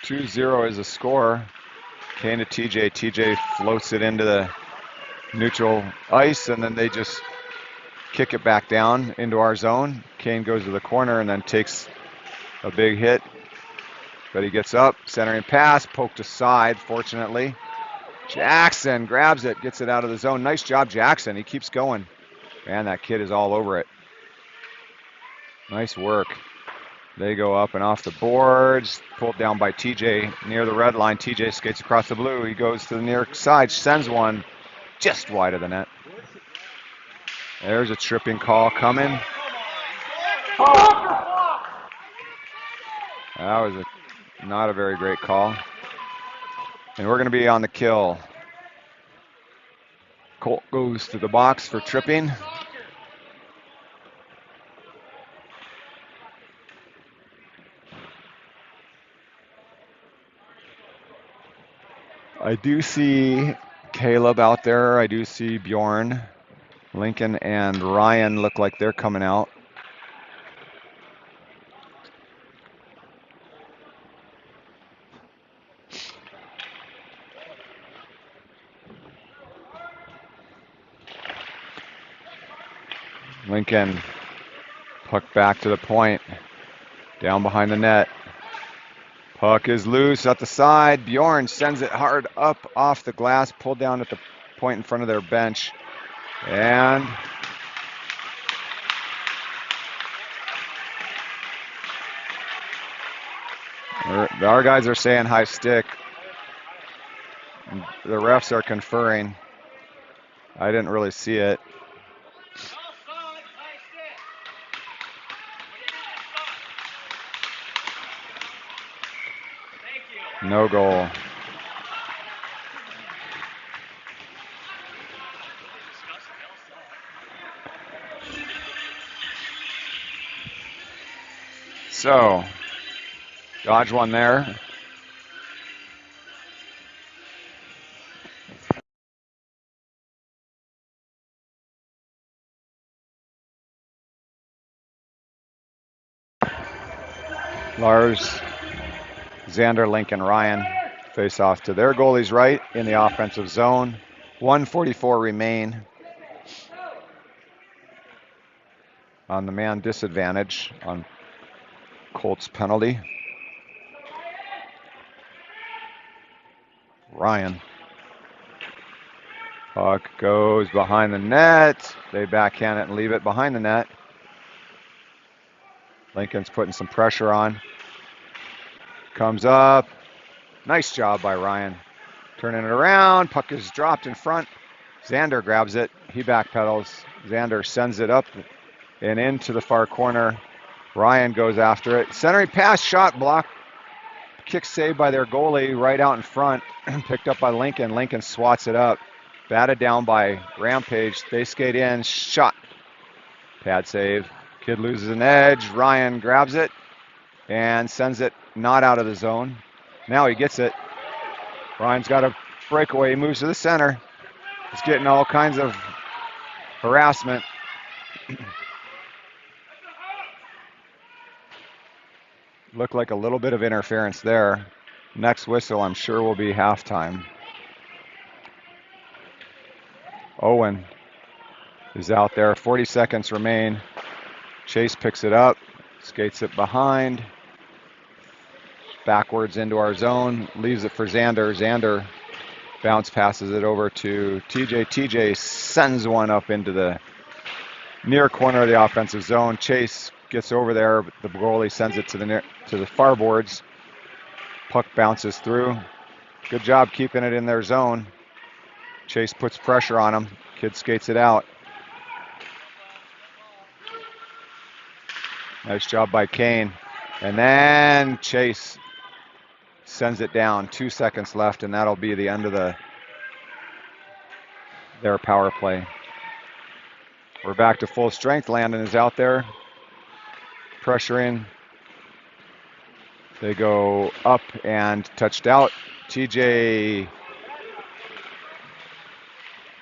.20 is the score. Kane to TJ. TJ floats it into the neutral ice, and then they just kick it back down into our zone. Kane goes to the corner and then takes a big hit, but he gets up, centering pass, poked aside, fortunately. Jackson grabs it, gets it out of the zone. Nice job, Jackson. He keeps going. Man, that kid is all over it. Nice work. They go up and off the boards, pulled down by TJ near the red line. TJ skates across the blue. He goes to the near side, sends one just wide of the net. There's a tripping call coming. That was not a very great call. And we're going to be on the kill. Colt goes to the box for tripping. I do see Caleb out there. I do see Bjorn. Lincoln and Ryan look like they're coming out. Lincoln, puck back to the point, down behind the net. Puck is loose at the side. Bjorn sends it hard up off the glass, pulled down at the point in front of their bench. And our guys are saying high stick. The refs are conferring. I didn't really see it. No goal. So, dodge one there. Lars, Xander, Lincoln, Ryan face off to their goalies right in the offensive zone. 1:44 remain on the man disadvantage on Colts penalty. Ryan. Puck goes behind the net. They backhand it and leave it behind the net. Lincoln's putting some pressure on. Comes up. Nice job by Ryan. Turning it around. Puck is dropped in front. Xander grabs it. He backpedals. Xander sends it up and into the far corner. Ryan goes after it. Centering pass, shot, block. Kick saved by their goalie right out in front. Picked up by Lincoln. Lincoln swats it up. Batted down by Rampage. They skate in. Shot. Pad save. Kid loses an edge. Ryan grabs it and sends it not out of the zone. Now he gets it. Ryan's got a breakaway. He moves to the center. He's getting all kinds of harassment. Looked like a little bit of interference there. Next whistle, I'm sure, will be halftime. Owen is out there. 40 seconds remain. Chase picks it up, skates it behind, backwards into our zone, leaves it for Xander. Xander bounce passes it over to TJ. TJ sends one up into the near corner of the offensive zone. Chase gets over there, but the goalie sends it to the far boards. Puck bounces through. Good job keeping it in their zone. Chase puts pressure on him. Kid skates it out. Nice job by Kane. And then Chase sends it down. 2 seconds left, and that'll be the end of their power play. We're back to full strength. Landon is out there pressuring. They go up and touched out. TJ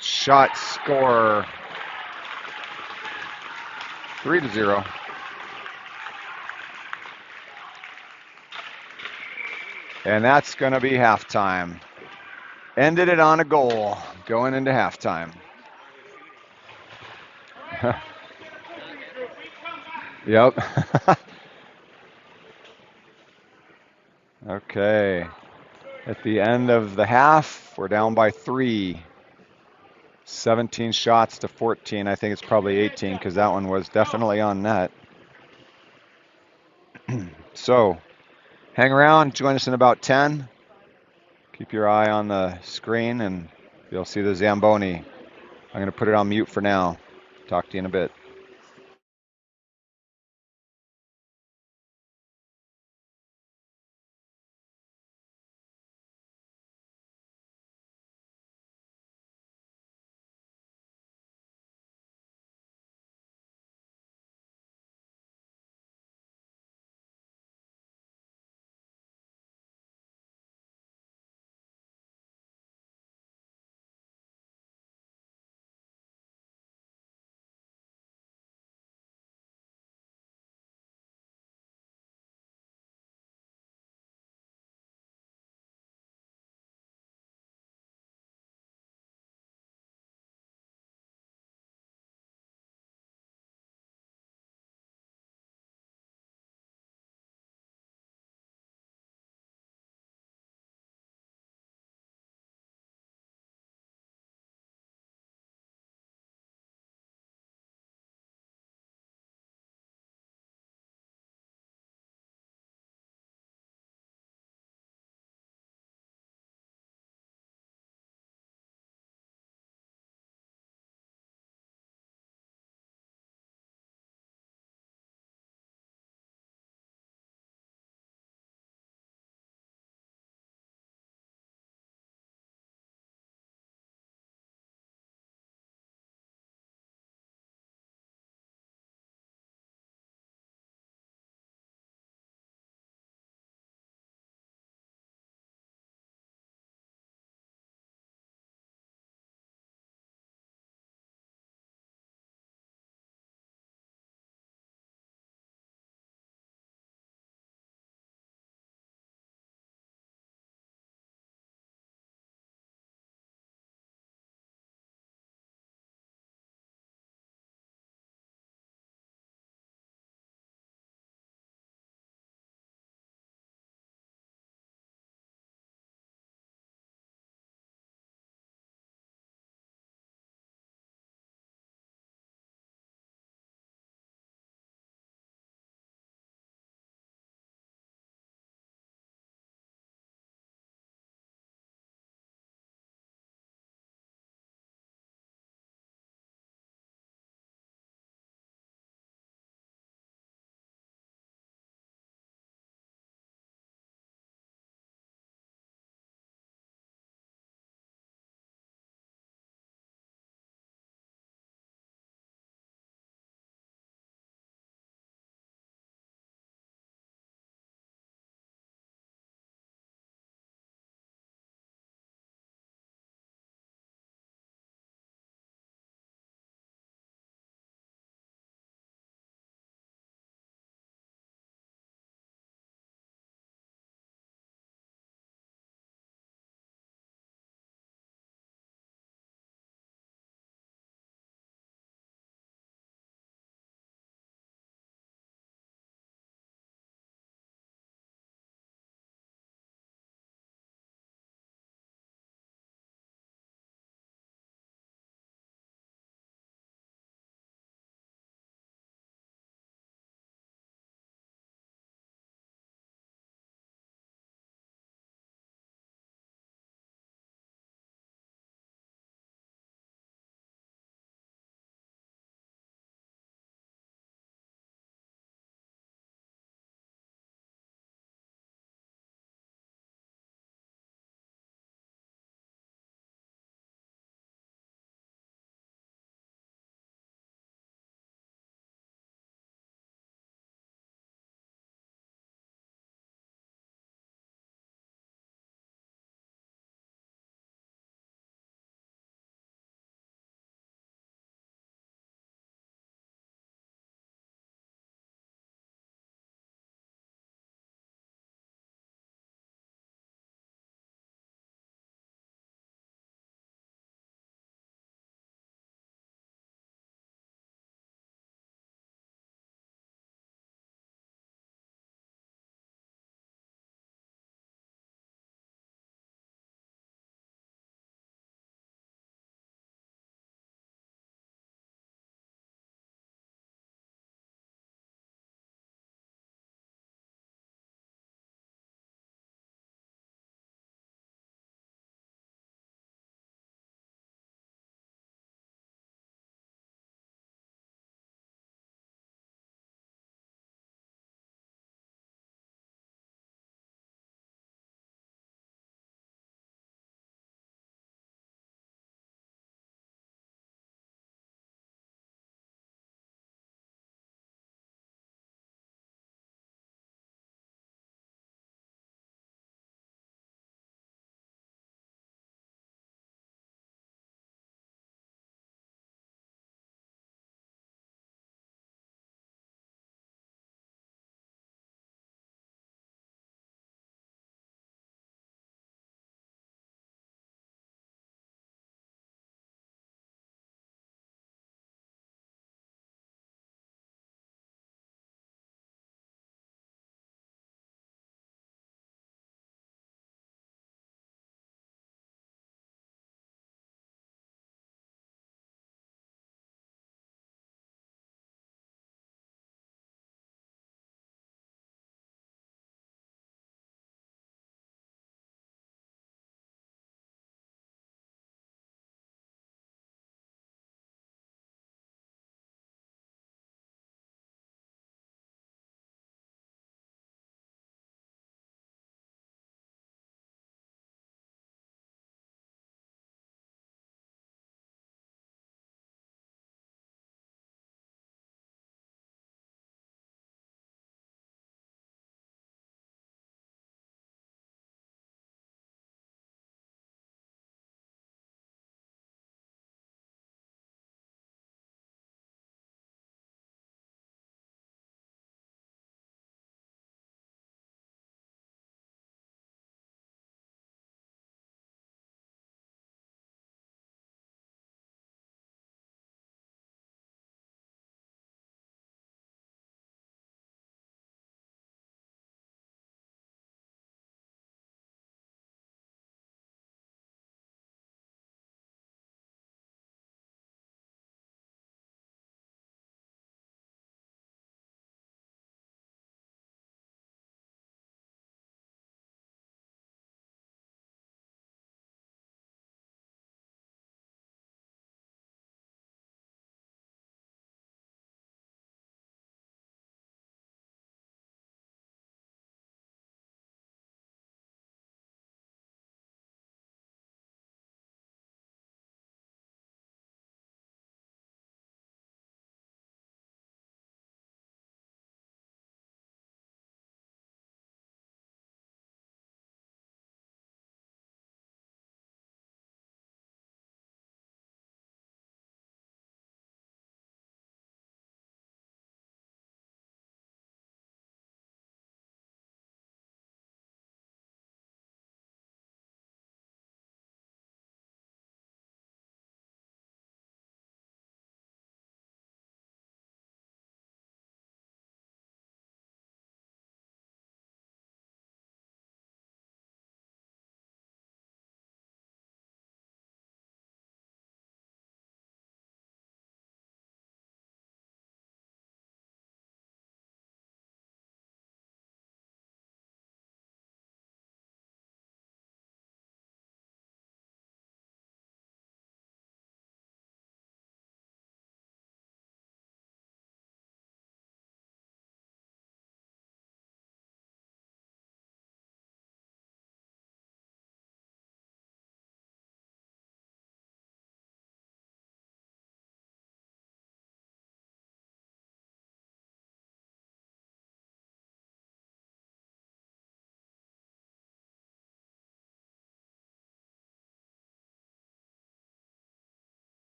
shot, score. 3-0. And that's going to be halftime. Ended it on a goal going into halftime. Yep. Okay. At the end of the half, we're down by 3. 17 shots to 14. I think it's probably 18 because that one was definitely on net. So, hang around. Join us in about 10. Keep your eye on the screen and you'll see the Zamboni. I'm going to put it on mute for now. Talk to you in a bit.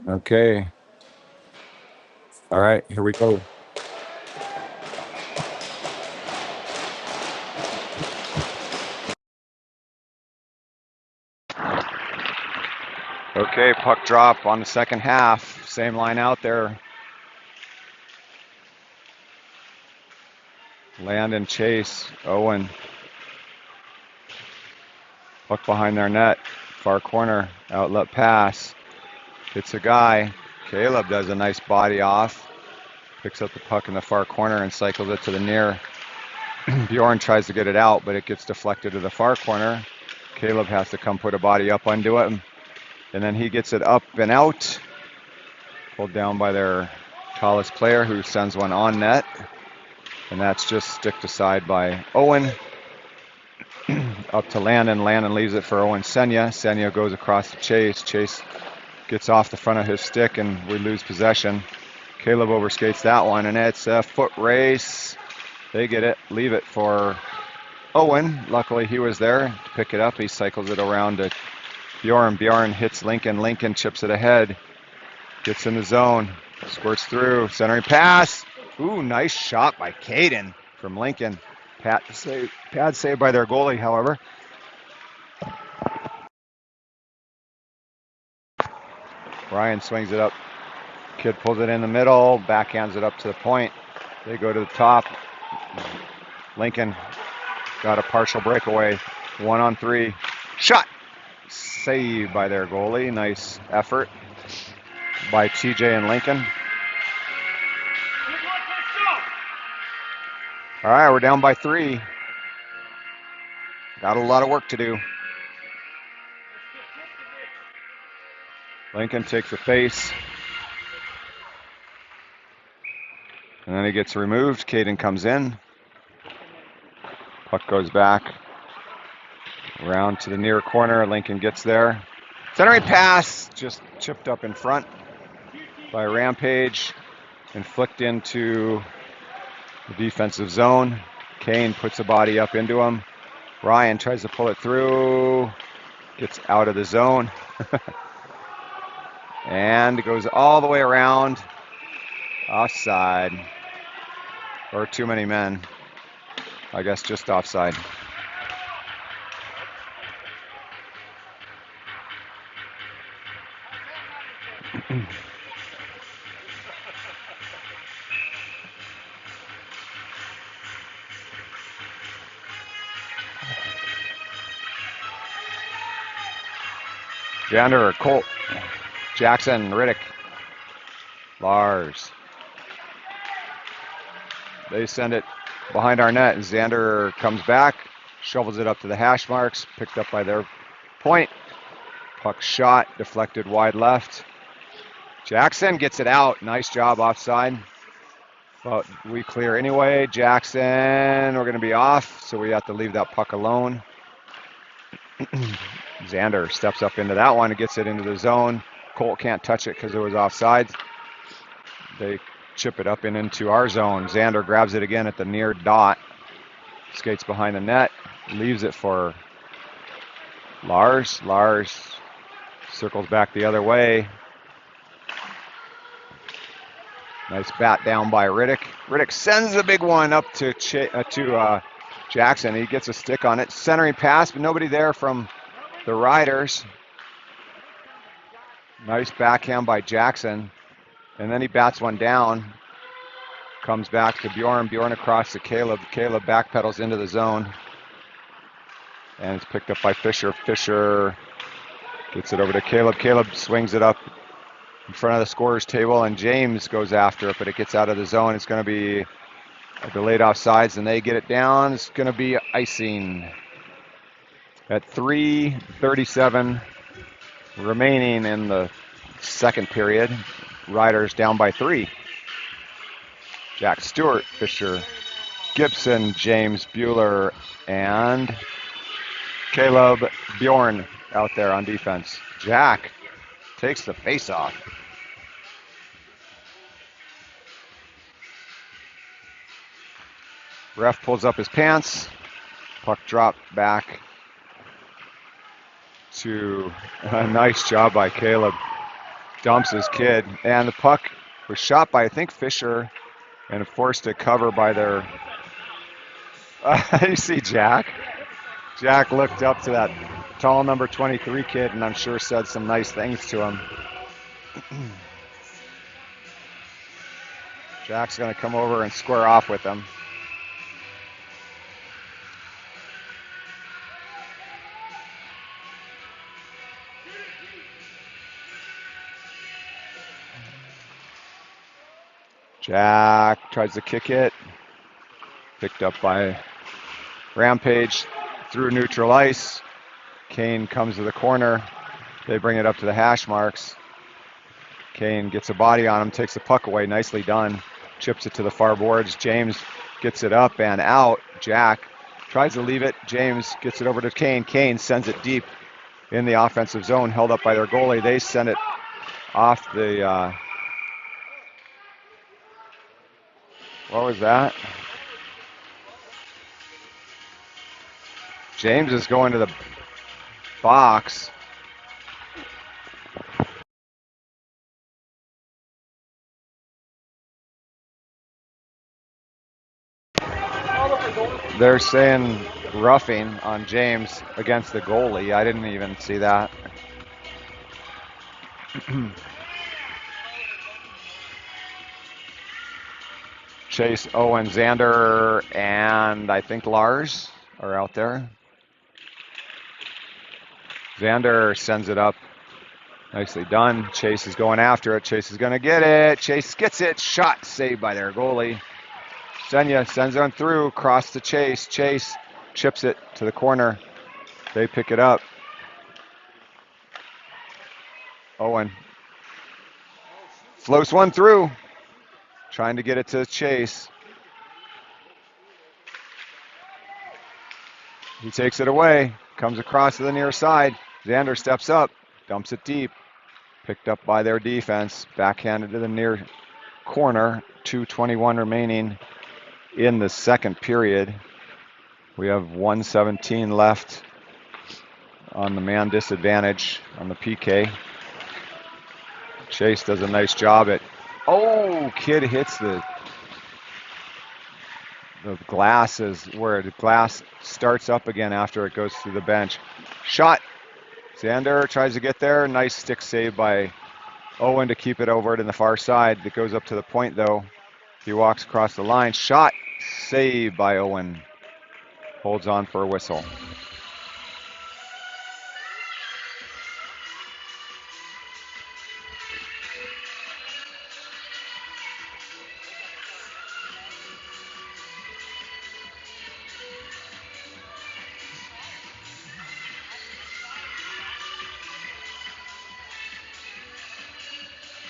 Okay. All right, here we go. Okay, puck drop on the second half. Same line out there. Landon, Chase, Owen. Puck behind their net. Far corner, outlet pass. Hits a guy. Caleb does a nice body off. Picks up the puck in the far corner and cycles it to the near. Bjorn tries to get it out, but it gets deflected to the far corner. Caleb has to come put a body up onto it. And then he gets it up and out. Pulled down by their tallest player, who sends one on net. And that's just sticked aside by Owen. Up to Landon. Landon leaves it for Owen Senya. Senya goes across to Chase. Chase gets off the front of his stick, and we lose possession. Caleb overskates that one, and it's a foot race. They get it, leave it for Owen. Luckily, he was there to pick it up. He cycles it around to Bjorn. Bjorn hits Lincoln. Lincoln chips it ahead. Gets in the zone. Squirts through. Centering pass. Ooh, nice shot by Caden from Lincoln. Pad saved by their goalie, however. Ryan swings it up. Kid pulls it in the middle. Backhands it up to the point. They go to the top. Lincoln got a partial breakaway. 1-on-3. Shot. Saved by their goalie. Nice effort by TJ and Lincoln. All right, we're down by 3. Got a lot of work to do. Lincoln takes the face. And then he gets removed. Caden comes in. Puck goes back. Around to the near corner. Lincoln gets there. Centering pass. Just chipped up in front by Rampage. And flicked into the defensive zone. Kane puts a body up into him. Ryan tries to pull it through. Gets out of the zone. And goes all the way around. Offside. Or too many men. I guess just offside. Jander, Colt, Jackson, Riddick, Lars. They send it behind our net. Xander comes back, shovels it up to the hash marks, picked up by their point. Puck shot, deflected wide left. Jackson gets it out. Nice job offside. But we clear anyway. Jackson, we're going to be off, so we have to leave that puck alone. Xander steps up into that one and gets it into the zone. Colt can't touch it because it was offsides. They chip it up and into our zone. Xander grabs it again at the near dot. Skates behind the net. Leaves it for Lars. Lars circles back the other way. Nice bat down by Riddick. Riddick sends the big one up to Jackson. He gets a stick on it. Centering pass, but nobody there from the Riders. Nice backhand by Jackson. And then he bats one down. Comes back to Bjorn. Bjorn across to Caleb. Caleb backpedals into the zone. And it's picked up by Fisher. Fisher gets it over to Caleb. Caleb swings it up in front of the scorer's table, and James goes after it, but it gets out of the zone. It's going to be a delayed offsides, and they get it down. It's going to be icing. At 3:37 remaining in the second period, Riders down by 3. Jack Stewart, Fisher, Gibson, James Bueller, and Caleb Bjorn out there on defense. Jack takes the face off. Ref pulls up his pants. Puck dropped back to a nice job by Caleb. dumps his kid. And the puck was shot by, I think, Fisher and forced to cover by their... you see Jack? Jack looked up to that tall number 23 kid and I'm sure said some nice things to him. Jack's going to come over and square off with him. Jack tries to kick it. Picked up by Rampage through neutral ice. Kane comes to the corner. They bring it up to the hash marks. Kane gets a body on him, takes the puck away. Nicely done. Chips it to the far boards. James gets it up and out. Jack tries to leave it. James gets it over to Kane. Kane sends it deep in the offensive zone, held up by their goalie. They send it off the... what was that? James is going to the box. They're saying roughing on James against the goalie. I didn't even see that. Chase, Owen, Xander, and I think Lars are out there. Xander sends it up. Nicely done. Chase is going after it. Chase is going to get it. Chase gets it. Shot saved by their goalie. Senya sends it on through. Cross to Chase. Chase chips it to the corner. They pick it up. Owen floats one through. Trying to get it to Chase. He takes it away. Comes across to the near side. Xander steps up. Dumps it deep. Picked up by their defense. Backhanded to the near corner. 2:21 remaining in the second period. We have 1:17 left on the man disadvantage on the PK. Chase does a nice job at... Oh, kid hits the glass is where the glass starts up again after it goes through the bench. Shot. Xander tries to get there. Nice stick save by Owen to keep it over it in the far side. It goes up to the point though. He walks across the line. Shot. Saved by Owen. Holds on for a whistle.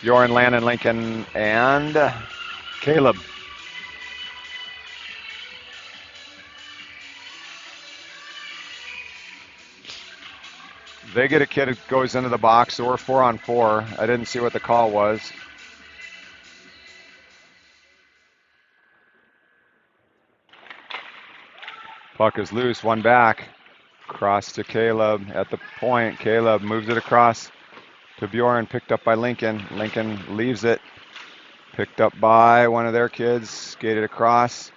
Bjorn, Landon, Lincoln, and Caleb. They get a kid who goes into the box, so we're 4-on-4. I didn't see what the call was. Puck is loose, one back. Cross to Caleb at the point. Caleb moves it across to Bjorn, picked up by Lincoln. Lincoln leaves it. Picked up by one of their kids, skated across.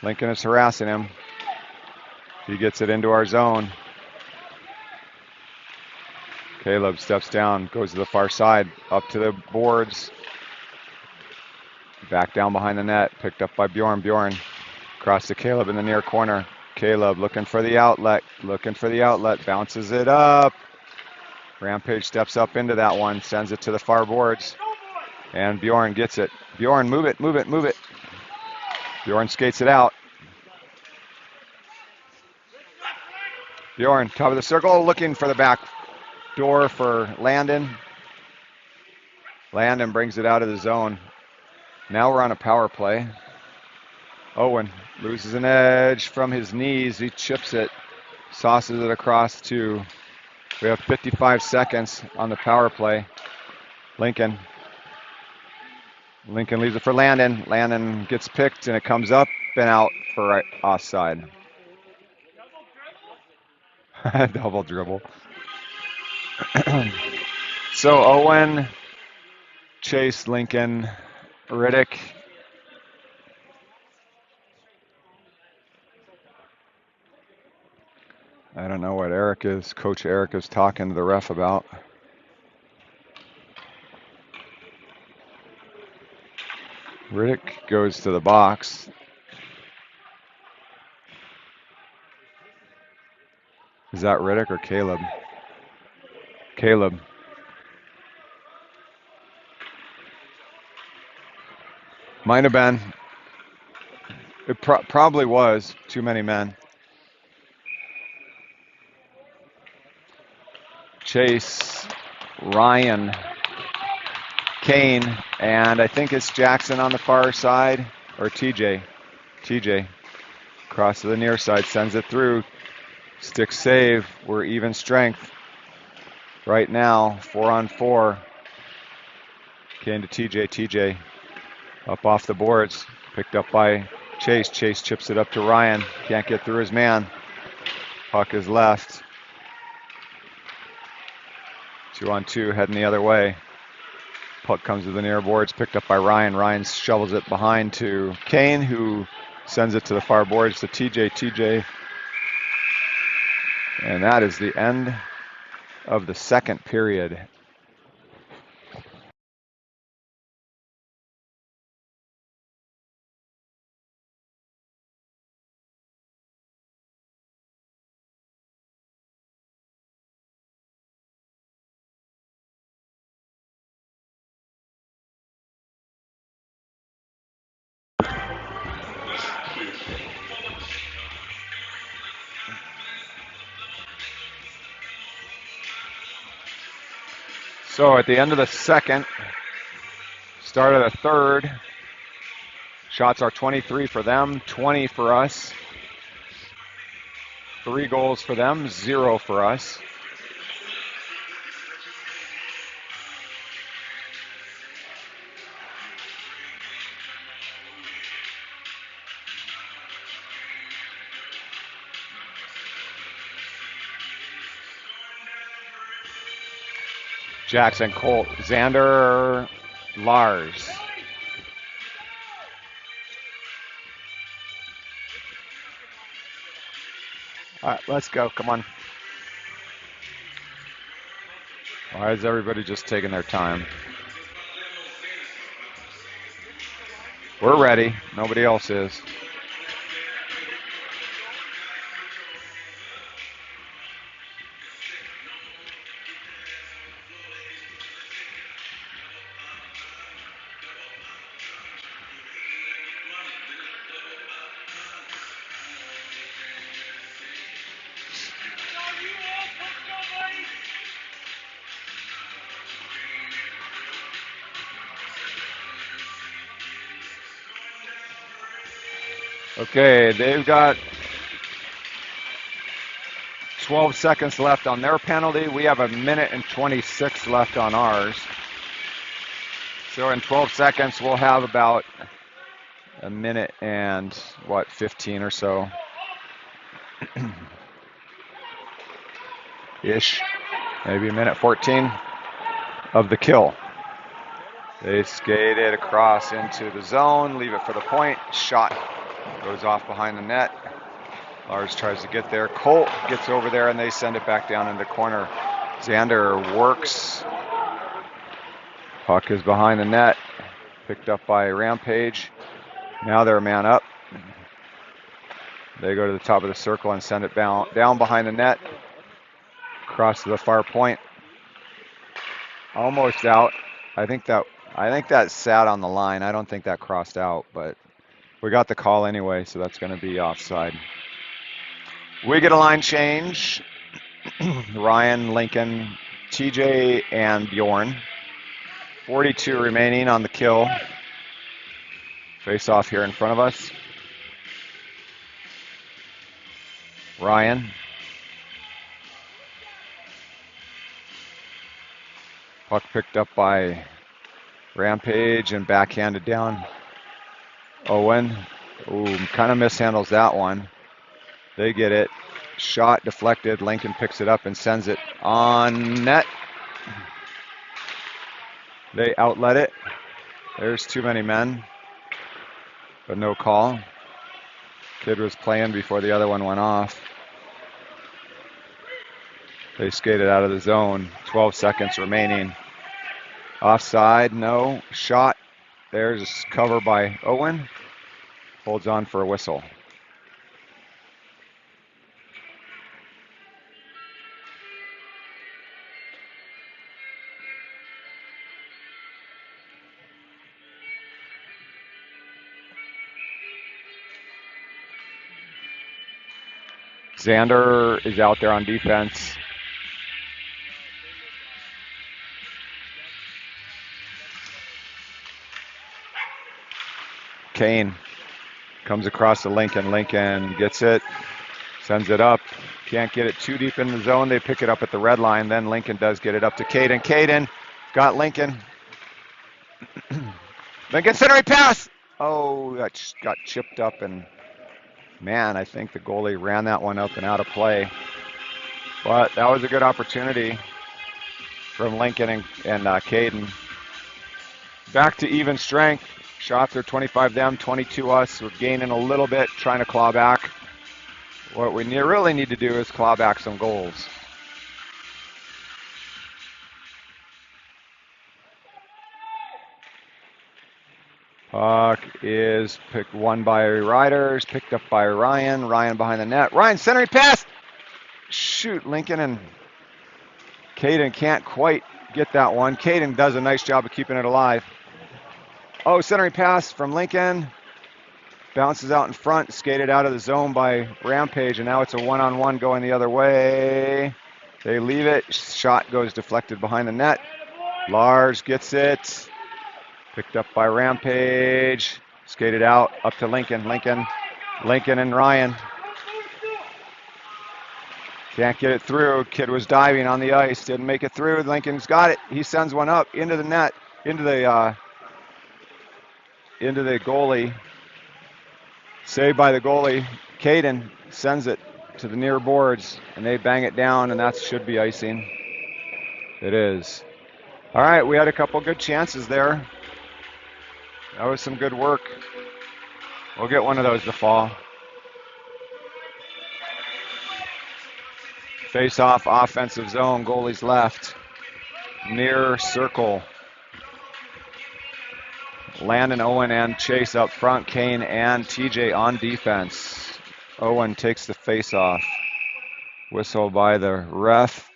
Lincoln is harassing him. He gets it into our zone. Caleb steps down, goes to the far side, up to the boards. Back down behind the net, picked up by Bjorn. Bjorn across to Caleb in the near corner. Caleb looking for the outlet, bounces it up. Rampage steps up into that one, sends it to the far boards. And Bjorn gets it. Bjorn, move it, move it, move it. Bjorn skates it out. Bjorn, top of the circle, looking for the back door for Landon. Landon brings it out of the zone. Now we're on a power play. Owen loses an edge from his knees. He chips it, sauces it across to... We have 55 seconds on the power play. Lincoln leaves it for Landon. Landon gets picked and it comes up and out for right offside. Double dribble. So Owen Chase, Lincoln, Riddick. I don't know what Coach Eric is talking to the ref about. Riddick goes to the box. Is that Riddick or Caleb? Caleb. Might have been. It probably was too many men. Chase, Ryan, Kane, and I think it's Jackson on the far side, or TJ. TJ, cross to the near side, sends it through. Stick save, we're even strength. Right now, 4-on-4. Kane to TJ, TJ up off the boards, picked up by Chase. Chase chips it up to Ryan, can't get through his man. Puck is left. 2-on-2, heading the other way. Puck comes to the near boards, picked up by Ryan. Ryan shovels it behind to Kane, who sends it to the far boards to TJ. TJ. And that is the end of the second period. So at the end of the second, start of the third, shots are 23 for them, 20 for us. 3 goals for them, 0 for us. Jackson, Colt, Xander, Lars. All right, let's go. Come on. Why is everybody just taking their time? We're ready. Nobody else is. Okay, they've got 12 seconds left on their penalty. We have 1 minute and 26 left on ours. So in 12 seconds, we'll have about 1 minute and, 15 or so. Ish. Maybe 1:14 of the kill. They skate it across into the zone, leave it for the point. Shot goes off behind the net. Lars tries to get there. Colt gets over there, and they send it back down in the corner. Xander works. Puck is behind the net. Picked up by Rampage. Now they're a man up. They go to the top of the circle and send it down behind the net. Across to the far point. Almost out. I think that sat on the line. I don't think that crossed out, but we got the call anyway, so that's going to be offside. We get a line change. Ryan, Lincoln, TJ, and Bjorn. 42 remaining on the kill. Face off here in front of us. Ryan. Puck picked up by Rampage and backhanded down. Owen. Ooh, kind of mishandles that one. They get it. Shot deflected. Lincoln picks it up and sends it on net. They outlet it. There's too many men, but no call. Kid was playing before the other one went off. They skated out of the zone. 12 seconds remaining. Offside, no. Shot. There's cover by Owen. Holds on for a whistle. Xander is out there on defense. Kane comes across to Lincoln. Lincoln gets it, sends it up. Can't get it too deep in the zone. They pick it up at the red line. Then Lincoln does get it up to Caden. Caden got Lincoln. Lincoln centering pass. Oh, that got chipped up, and man, I think the goalie ran that one up and out of play. But that was a good opportunity from Lincoln and Caden. Back to even strength. Shots are 25 them, 22 us. We're gaining a little bit, trying to claw back. What we really need to do is claw back some goals. Puck is won by Riders, picked up by Ryan. Ryan behind the net. Ryan centering pass. Shoot, Lincoln and Caden can't quite get that one. Caden does a nice job of keeping it alive. Oh, centering pass from Lincoln. Bounces out in front, skated out of the zone by Rampage, and now it's a one-on-one going the other way. They leave it. Shot goes deflected behind the net. Lars gets it. Picked up by Rampage. Skated out, up to Lincoln. Lincoln and Ryan. Can't get it through. Kid was diving on the ice. Didn't make it through. Lincoln's got it. He sends one up into the net, into the goalie. Saved by the goalie. Caden sends it to the near boards, and they bang it down, and that should be icing. It is. All right, we had a couple good chances there. That was some good work. We'll get one of those to fall. Face-off, offensive zone, goalie's left. Near circle. Landon, Owen, and Chase up front. Kane and TJ on defense. Owen takes the face-off. Whistle by the ref.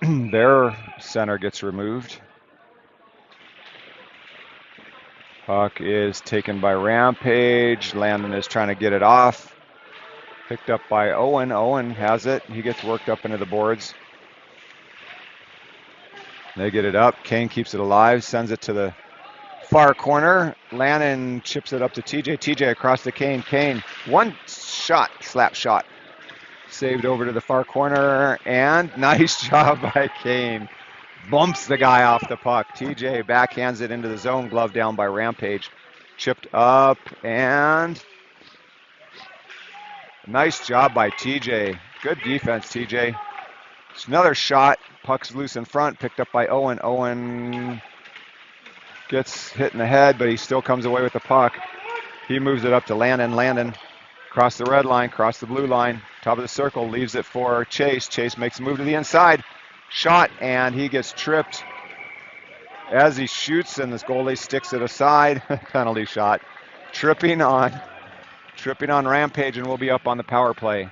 Their center gets removed. Puck is taken by Rampage. Landon is trying to get it off. Picked up by Owen. Owen has it. He gets worked up into the boards. They get it up. Kane keeps it alive. Sends it to the far corner. Landon chips it up to TJ. TJ across to Kane. Kane, one shot, slap shot. Saved over to the far corner, and nice job by Kane. Bumps the guy off the puck. TJ backhands it into the zone, glove down by Rampage. Chipped up, and nice job by TJ. Good defense, TJ. It's another shot. Puck's loose in front, picked up by Owen. Owen gets hit in the head, but he still comes away with the puck. He moves it up to Landon. Landon across the red line, across the blue line, top of the circle, leaves it for Chase. Chase makes a move to the inside. Shot, and he gets tripped as he shoots, and this goalie sticks it aside. Penalty shot. Tripping on Rampage, and we'll be up on the power play.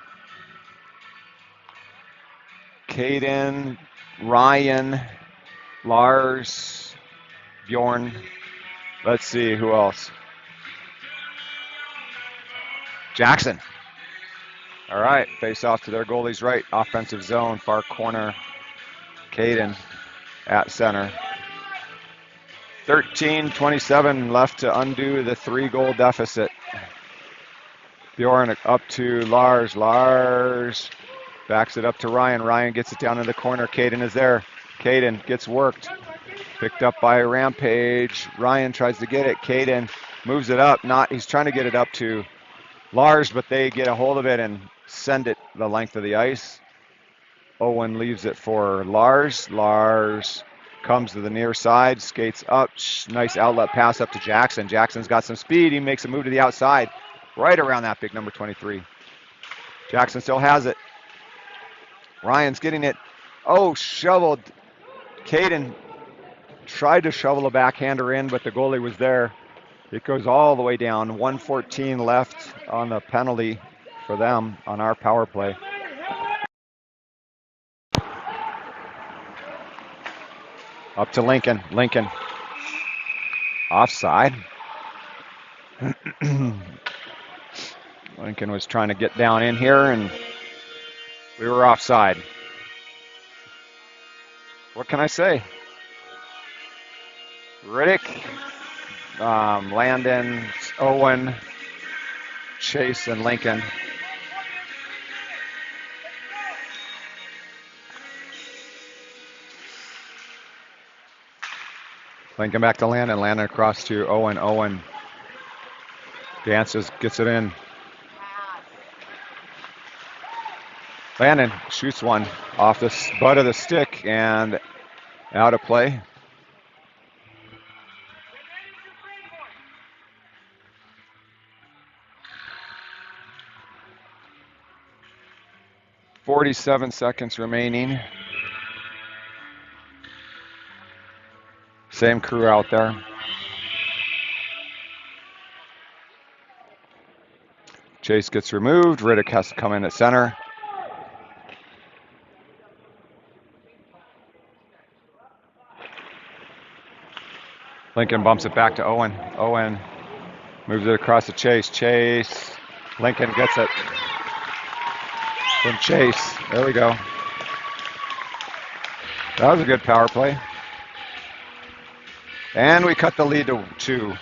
Caden, Ryan, Lars, Bjorn. Let's see, who else? Jackson. All right, face off to their goalie's right. Offensive zone, far corner. Caden at center. 13:27 left to undo the 3-goal deficit. Bjorn up to Lars. Lars backs it up to Ryan. Ryan gets it down in the corner. Caden is there. Caden gets worked. Picked up by Rampage. Ryan tries to get it. Caden moves it up. He's trying to get it up to Lars, but they get a hold of it and send it the length of the ice. Owen leaves it for Lars. Lars comes to the near side, skates up, nice outlet pass up to Jackson. Jackson's got some speed. He makes a move to the outside, right around that big number 23. Jackson still has it. Ryan's getting it. Oh, shoveled. Caden tried to shovel a backhander in, but the goalie was there. It goes all the way down. 1:14 left on the penalty for them on our power play. Up to Lincoln. Lincoln. Offside. Lincoln was trying to get down in here, and we were offside. What can I say? Riddick, Landon, Owen, Chase, and Lincoln. Lincoln back to Landon. Landon across to Owen. Owen dances, gets it in. Landon shoots one off the butt of the stick and out of play. .47 seconds remaining. Same crew out there. Chase gets removed. Riddick has to come in at center. Lincoln bumps it back to Owen. Owen moves it across to Chase. Chase. Lincoln gets it from Chase. There we go. That was a good power play. And we cut the lead to 2.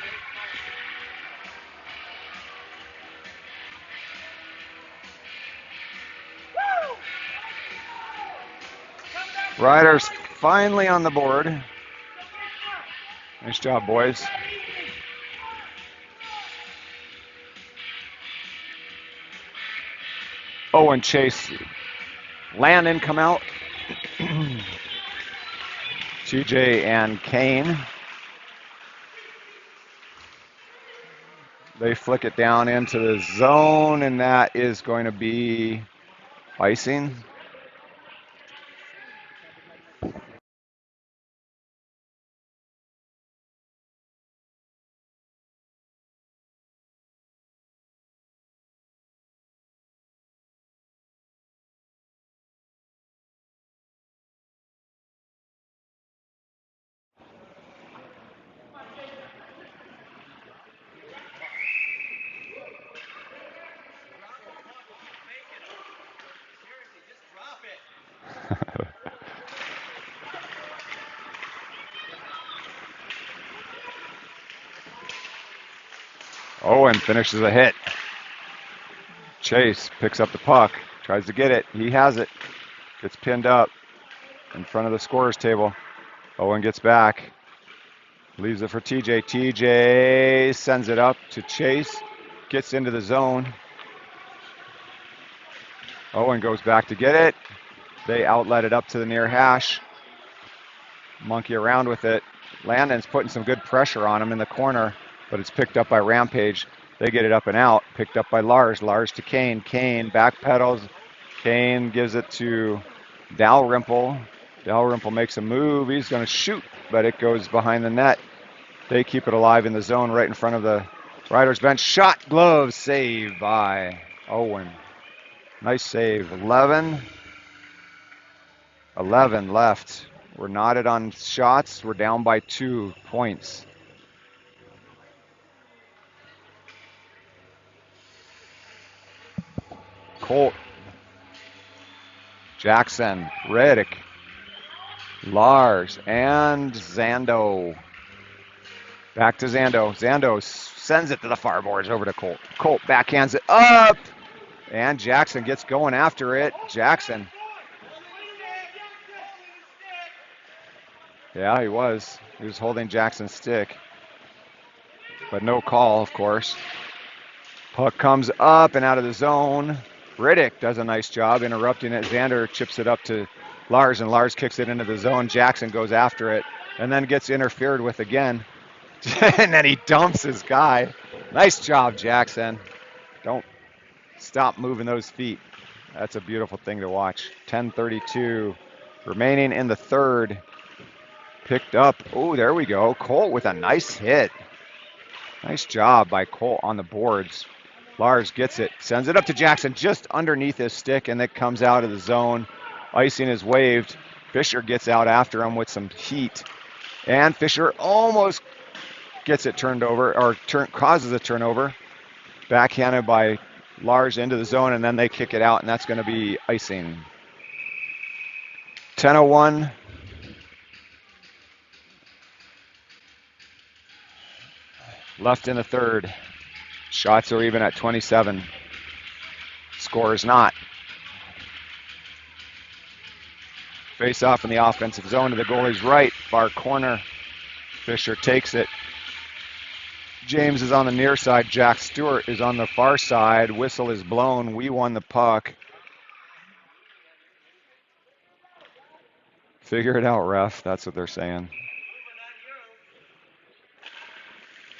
Riders finally on the board. Nice job, boys. Owen, Chase, Landon come out. TJ and Kane. They flick it down into the zone, and that is going to be icing. Owen finishes a hit. Chase picks up the puck, tries to get it. He has it. Gets pinned up in front of the scorer's table. Owen gets back. Leaves it for TJ. TJ sends it up to Chase. Gets into the zone. Owen goes back to get it. They outlet it up to the near hash. Monkey around with it. Landon's putting some good pressure on him in the corner, but it's picked up by Rampage. They get it up and out. Picked up by Lars. Lars to Kane. Kane backpedals. Kane gives it to Dalrymple. Dalrymple makes a move. He's going to shoot, but it goes behind the net. They keep it alive in the zone right in front of the Riders bench. Shot, glove, save by Owen. Nice save. 11 left. We're knotted on shots. We're down by 2 points. Colt. Jackson. Riddick. Lars. And Zando. Back to Zando. Zando sends it to the far boards over to Colt. Colt backhands it up. And Jackson gets going after it. Jackson. Yeah, he was. He was holding Jackson's stick. But no call, of course. Puck comes up and out of the zone. Riddick does a nice job interrupting it. Xander chips it up to Lars, and Lars kicks it into the zone. Jackson goes after it and then gets interfered with again. And then he dumps his guy. Nice job, Jackson. Don't stop moving those feet. That's a beautiful thing to watch. 10:32 remaining in the third. Picked up. Oh, there we go. Colt with a nice hit. Nice job by Colt on the boards. Lars gets it, sends it up to Jackson just underneath his stick, and it comes out of the zone. Icing is waved. Fisher gets out after him with some heat. And Fisher almost gets it turned over, or causes a turnover. Backhanded by Lars into the zone, and then they kick it out, and that's going to be icing. 10:01. Left in the third. Shots are even at 27. Score is not. Face off in the offensive zone to the goalie's right, far corner. Fisher takes it. James is on the near side. Jack Stewart is on the far side. Whistle is blown. We won the puck. Figure it out, ref. That's what they're saying.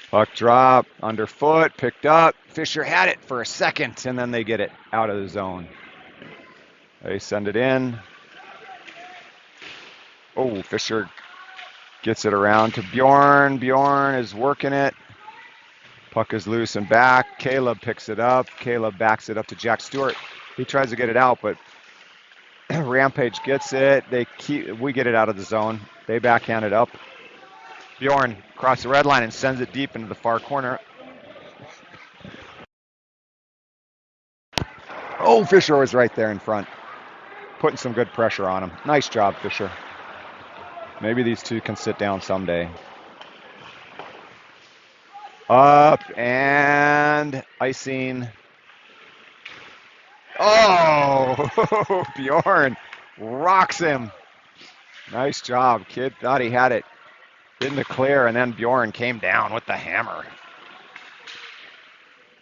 Puck drop, underfoot, picked up. Fisher had it for a second, and then they get it out of the zone. They send it in. Oh, Fisher gets it around to Bjorn. Bjorn is working it. Puck is loose and back. Caleb picks it up. Caleb backs it up to Jack Stewart. He tries to get it out, but Rampage gets it. We get it out of the zone. They backhand it up. Bjorn across the red line and sends it deep into the far corner. Oh, Fisher was right there in front, putting some good pressure on him. Nice job, Fisher. Maybe these two can sit down someday. Up and icing. Oh, Bjorn rocks him. Nice job. Kid thought he had it in the clear, and then Bjorn came down with the hammer.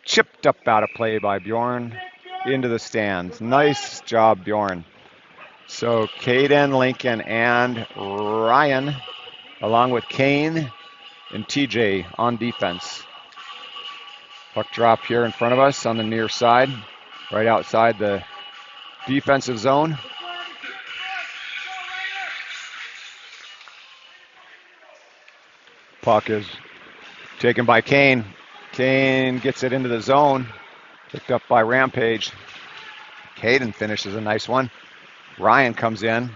Chipped up out of play by Bjorn into the stands. Nice job, Bjorn. So Caden, Lincoln, and Ryan, along with Kane and TJ on defense. Puck drop here in front of us on the near side, right outside the defensive zone. Puck is taken by Kane. Kane gets it into the zone, picked up by Rampage. Caden finishes a nice one. Ryan comes in.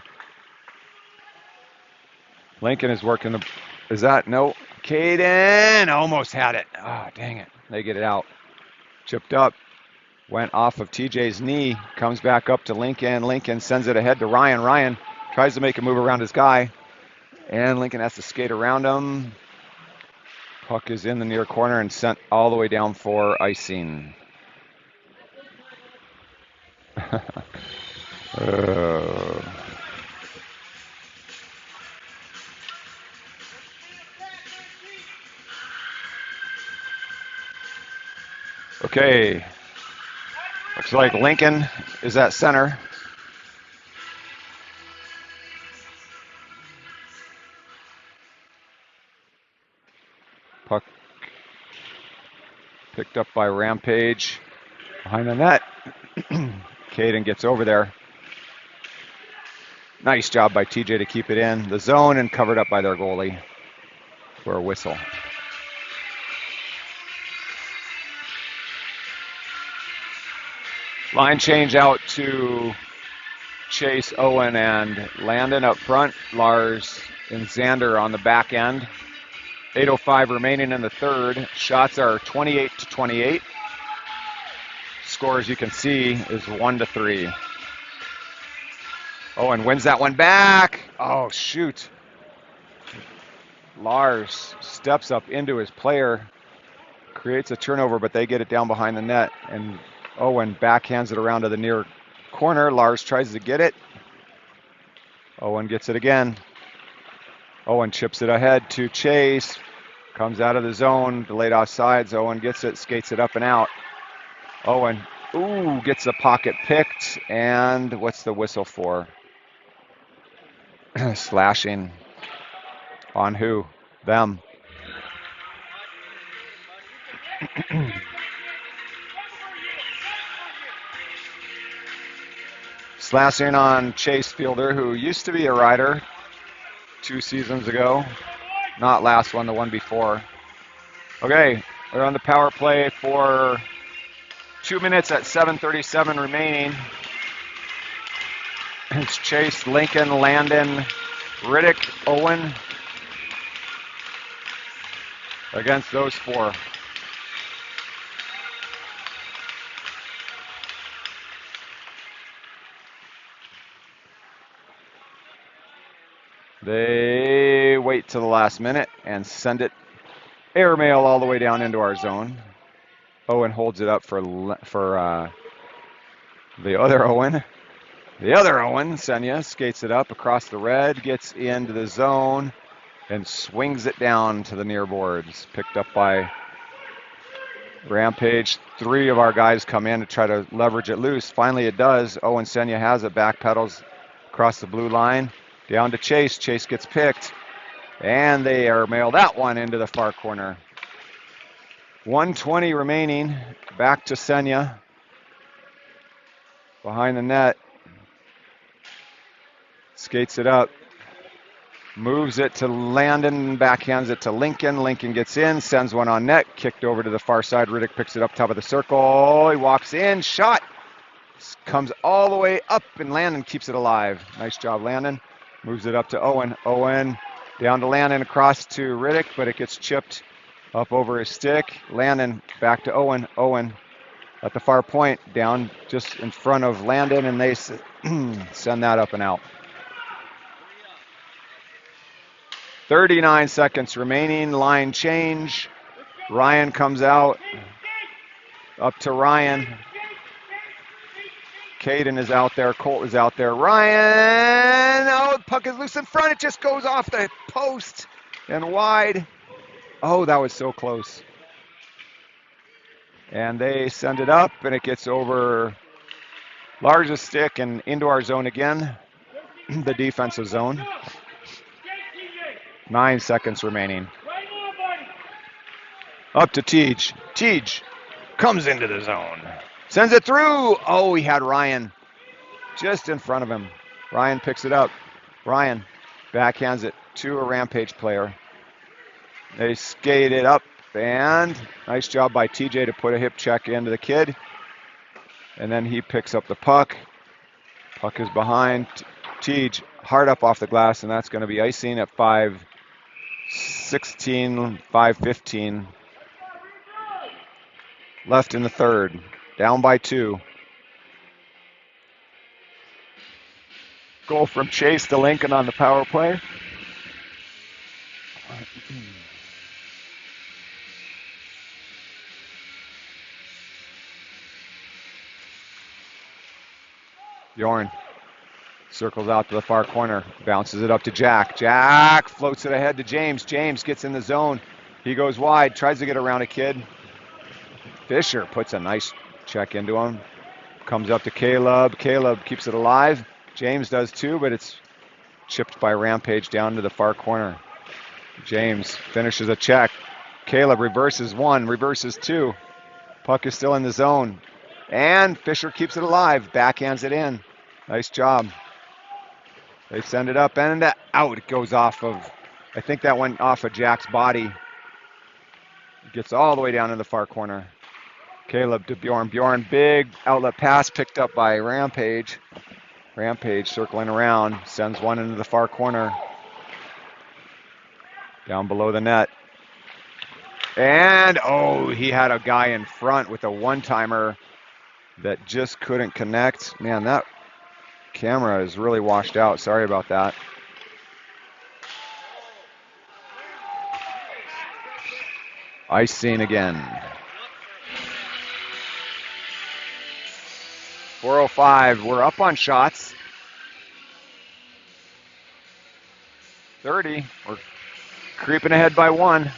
Lincoln is working the, is that, no. Caden almost had it. Oh, dang it. They get it out. Chipped up, went off of TJ's knee, comes back up to Lincoln. Lincoln sends it ahead to Ryan. Ryan tries to make a move around his guy, and Lincoln has to skate around him. Puck is in the near corner and sent all the way down for icing. Okay. Looks like Lincoln is at center. Puck picked up by Rampage behind the net. Caden gets over there. Nice job by TJ to keep it in the zone and covered up by their goalie for a whistle. Line change out to Chase, Owen, and Landon up front. Lars and Xander on the back end. 8:05 remaining in the third. Shots are 28-28. Score, as you can see, is 1-3. Owen wins that one back. Oh, shoot. Lars steps up into his player, creates a turnover, but they get it down behind the net, and Owen backhands it around to the near corner. Lars tries to get it. Owen gets it again. Owen chips it ahead to Chase. Comes out of the zone, delayed offsides. Owen gets it, skates it up and out. Owen, gets the pocket picked. And what's the whistle for? Slashing on who? Them. Slashing on Chase Fielder, who used to be a rider 2 seasons ago. Not last one, the one before. Okay, we're on the power play for 2 minutes at 7:37 remaining. It's Chase, Lincoln, Landon, Riddick, Owen against those 4. They wait to the last minute and send it airmail all the way down into our zone. Owen holds it up for the other Owen. The other Owen, Senya, skates it up across the red, gets into the zone, and swings it down to the near boards. Picked up by Rampage. 3 of our guys come in to try to leverage it loose. Finally it does. Owen Senya has it, back pedals across the blue line. Down to Chase. Chase gets picked. And they airmail that one into the far corner. 1:20 remaining. Back to Senya. Behind the net. Skates it up. Moves it to Landon. Backhands it to Lincoln. Lincoln gets in. Sends one on net. Kicked over to the far side. Riddick picks it up top of the circle. He walks in. Shot. Comes all the way up. And Landon keeps it alive. Nice job, Landon. Moves it up to Owen. Owen down to Landon, across to Riddick, but it gets chipped up over his stick. Landon back to Owen. Owen at the far point, down just in front of Landon, and they send that up and out. 39 seconds remaining. Line change. Ryan comes out. Up to Ryan. Caden is out there. Colt is out there. Ryan! Oh, the puck is loose in front. It just goes off the post and wide. Oh, that was so close. And they send it up, and it gets over Lars' stick and into our zone again, the defensive zone. 9 seconds remaining. Up to Tej. Tej comes into the zone. Sends it through. Oh, he had Ryan just in front of him. Ryan picks it up. Ryan backhands it to a Rampage player. They skate it up, and nice job by TJ to put a hip check into the kid. And then he picks up the puck. Puck is behind. Tej hard up off the glass, and that's going to be icing at 5:16, 5:15 left in the third. Down by 2. Goal from Chase to Lincoln on the power play. Bjorn circles out to the far corner, bounces it up to Jack. Jack floats it ahead to James. James gets in the zone. He goes wide, tries to get around a kid. Fisher puts a nice check into him. Comes up to Caleb. Caleb keeps it alive. James does too, but it's chipped by Rampage down to the far corner. James finishes a check. Caleb reverses 1, reverses 2. Puck is still in the zone. And Fisher keeps it alive. Backhands it in. Nice job. They send it up and out. It goes off of, I think that went off of Jack's body. It gets all the way down in the far corner. Caleb to Bjorn. Bjorn, big outlet pass picked up by Rampage. Rampage circling around, sends one into the far corner. Down below the net. And, oh, he had a guy in front with a one-timer that just couldn't connect. Man, that camera is really washed out. Sorry about that. Icing again. 4:05, we're up on shots. 30, we're creeping ahead by 1.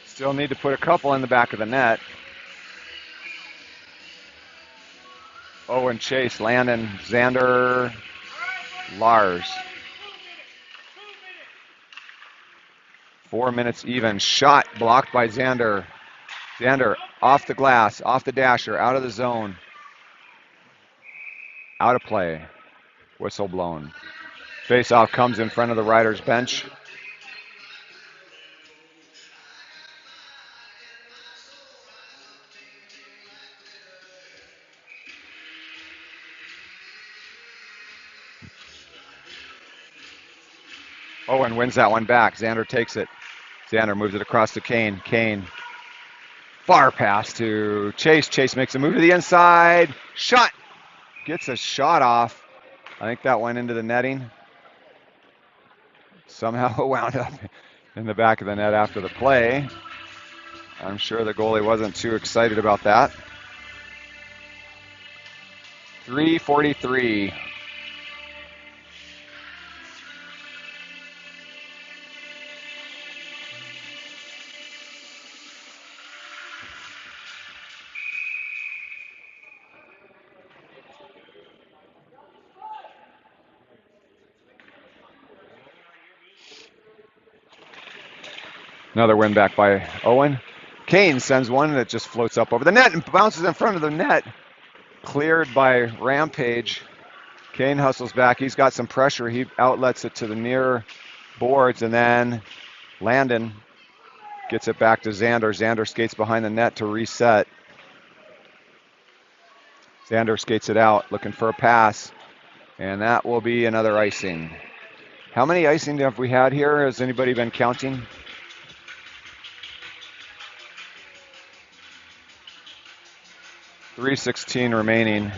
Still need to put a couple in the back of the net. Owen, Chase, Landon, Xander, Lars. 4 minutes even. Shot blocked by Xander. Xander off the glass, off the dasher, out of the zone. Out of play. Whistle blown. Face-off comes in front of the rider's bench. Owen wins that one back. Xander takes it. Xander moves it across to Kane. Kane. Far pass to Chase. Chase makes a move to the inside. Shot. Gets a shot off. I think that went into the netting. Somehow it wound up in the back of the net after the play. I'm sure the goalie wasn't too excited about that. 3:43. Another win back by Owen. Kane sends one that just floats up over the net and bounces in front of the net. Cleared by Rampage. Kane hustles back. He's got some pressure. He outlets it to the near boards, and then Landon gets it back to Xander. Xander skates behind the net to reset. Xander skates it out, looking for a pass, and that will be another icing. How many icing have we had here? Has anybody been counting? .316 remaining.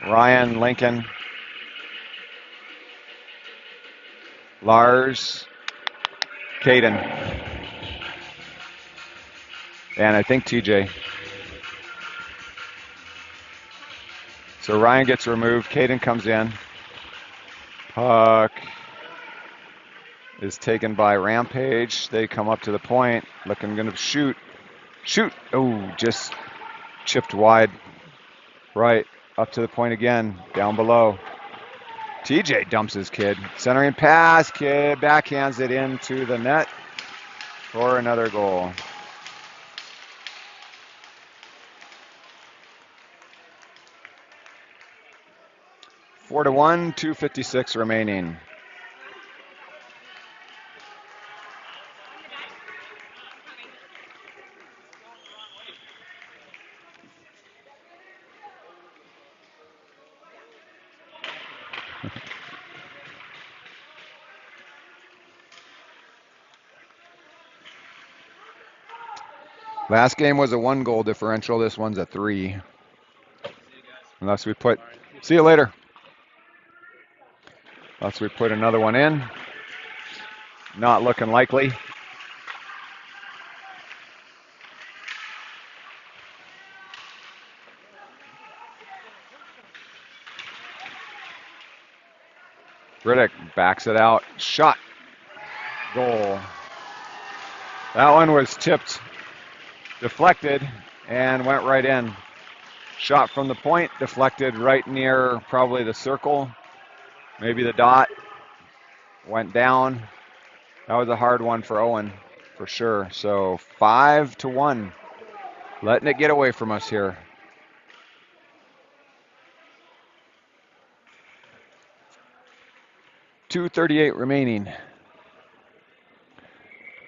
Ryan, Lincoln, Lars, Caden, and I think TJ. So Ryan gets removed. Caden comes in. Puck is taken by Rampage. They come up to the point, looking going to shoot. Shoot! Oh, just chipped wide. Right, up to the point again, down below. TJ dumps his kid. Centering pass, kid backhands it into the net for another goal. Four to 1, 2:56 remaining. Last game was a 1-goal differential. This one's a 3. Unless we put, see you later. Unless we put another one in. Not looking likely. Riddick backs it out. Shot. Goal. That one was tipped, deflected, and went right in. Shot from the point, deflected right near probably the circle, maybe the dot. Went down. That was a hard one for Owen, for sure. So 5 to 1. Letting it get away from us here. .238 remaining.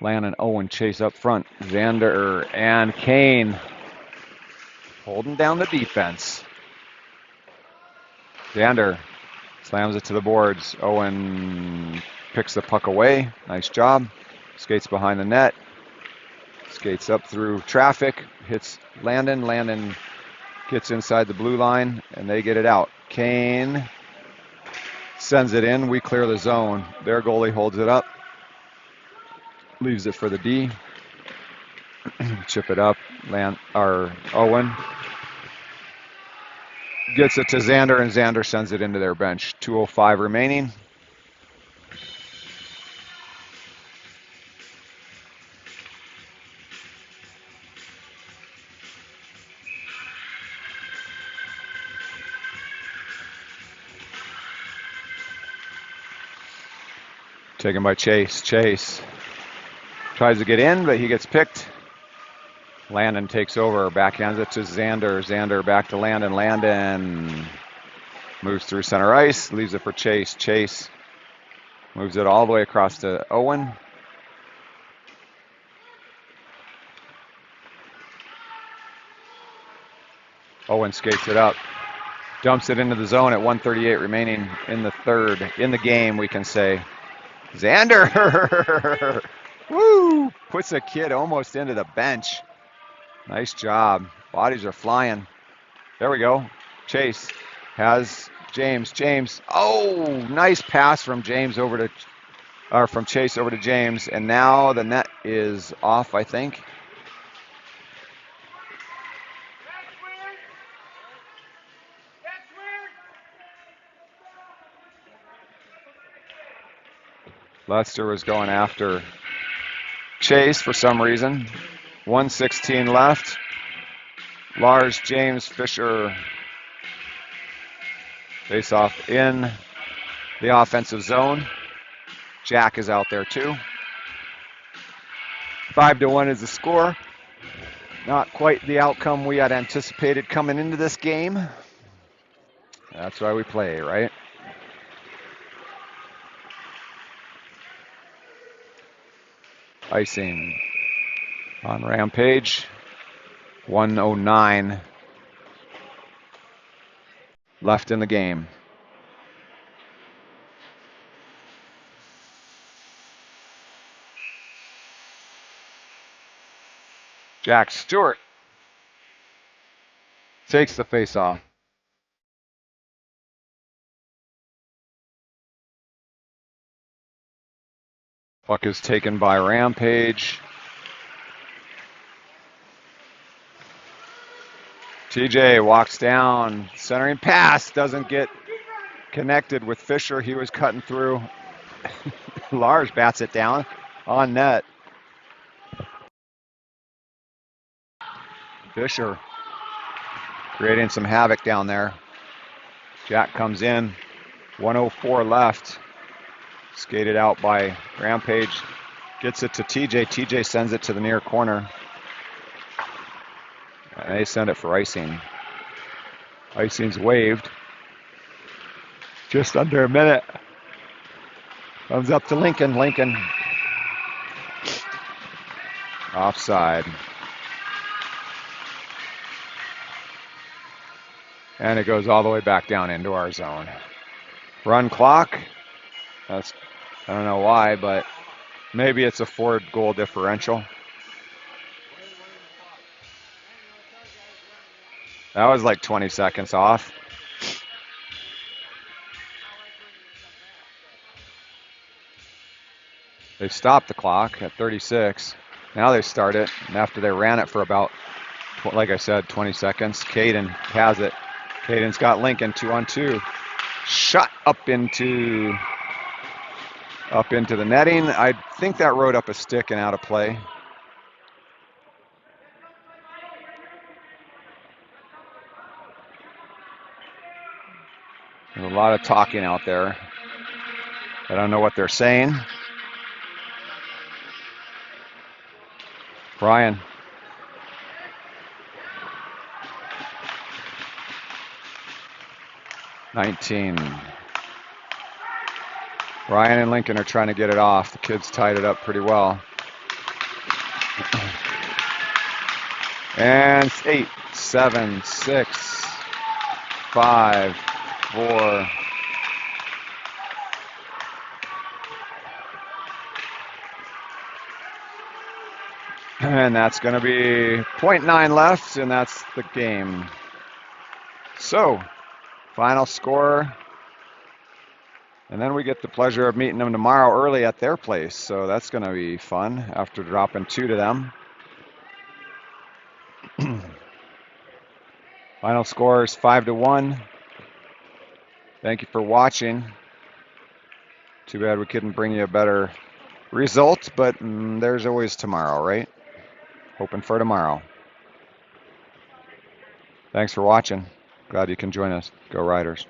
Lan and Owen chase up front. Xander and Kane holding down the defense. Xander slams it to the boards. Owen picks the puck away. Nice job. Skates behind the net. Skates up through traffic. Hits Landon. Landon gets inside the blue line, and they get it out. Kane sends it in. We clear the zone. Their goalie holds it up. Leaves it for the D. Chip it up. Owen gets it to Xander, and Xander sends it into their bench. 2:05 remaining. Taken by Chase. Chase tries to get in, but he gets picked. Landon takes over, backhands it to Xander. Xander back to Landon. Landon moves through center ice, leaves it for Chase. Chase moves it all the way across to Owen. Owen skates it up, dumps it into the zone at 1:38 remaining in the third. In the game, we can say. Xander! Woo! Puts a kid almost into the bench. Nice job. Bodies are flying. There we go. Chase has James. James. Oh, nice pass from James over to, or from Chase over to James. And now the net is off, I think. Lester was going after Chase for some reason. 1:16 left. Lars, James, Fisher face off in the offensive zone. Jack is out there too. 5-1 is the score. Not quite the outcome we had anticipated coming into this game. That's why we play, right? Icing on Rampage. 1:09 left in the game. Jack Stewart takes the face-off. Puck is taken by Rampage. TJ walks down, centering pass, doesn't get connected with Fisher. He was cutting through. Lars bats it down on net. Fisher creating some havoc down there. Jack comes in, 1:04 left. Skated out by Rampage. Gets it to TJ. TJ sends it to the near corner. And they send it for icing. Icing's waved. Just under a minute. Comes up to Lincoln. Lincoln. Offside. And it goes all the way back down into our zone. Run clock. I don't know why, but maybe it's a 4-goal differential. That was like 20 seconds off. They stopped the clock at 36. Now they start it, and after they ran it for about, like I said, 20 seconds, Caden has it. Caden's got Lincoln 2-on-2. Shot up into the netting. I think that rode up a stick and out of play. There's a lot of talking out there. I don't know what they're saying. Brian. (19) Ryan and Lincoln are trying to get it off. The kids tied it up pretty well. And 8, 7, 6, 5, 4. And that's going to be 0.9 left, and that's the game. So, final score. And then we get the pleasure of meeting them tomorrow early at their place. So that's going to be fun after dropping 2 to them. Final score is 5-1. Thank you for watching. Too bad we couldn't bring you a better result, but there's always tomorrow, right? Hoping for tomorrow. Thanks for watching. Glad you can join us. Go Riders.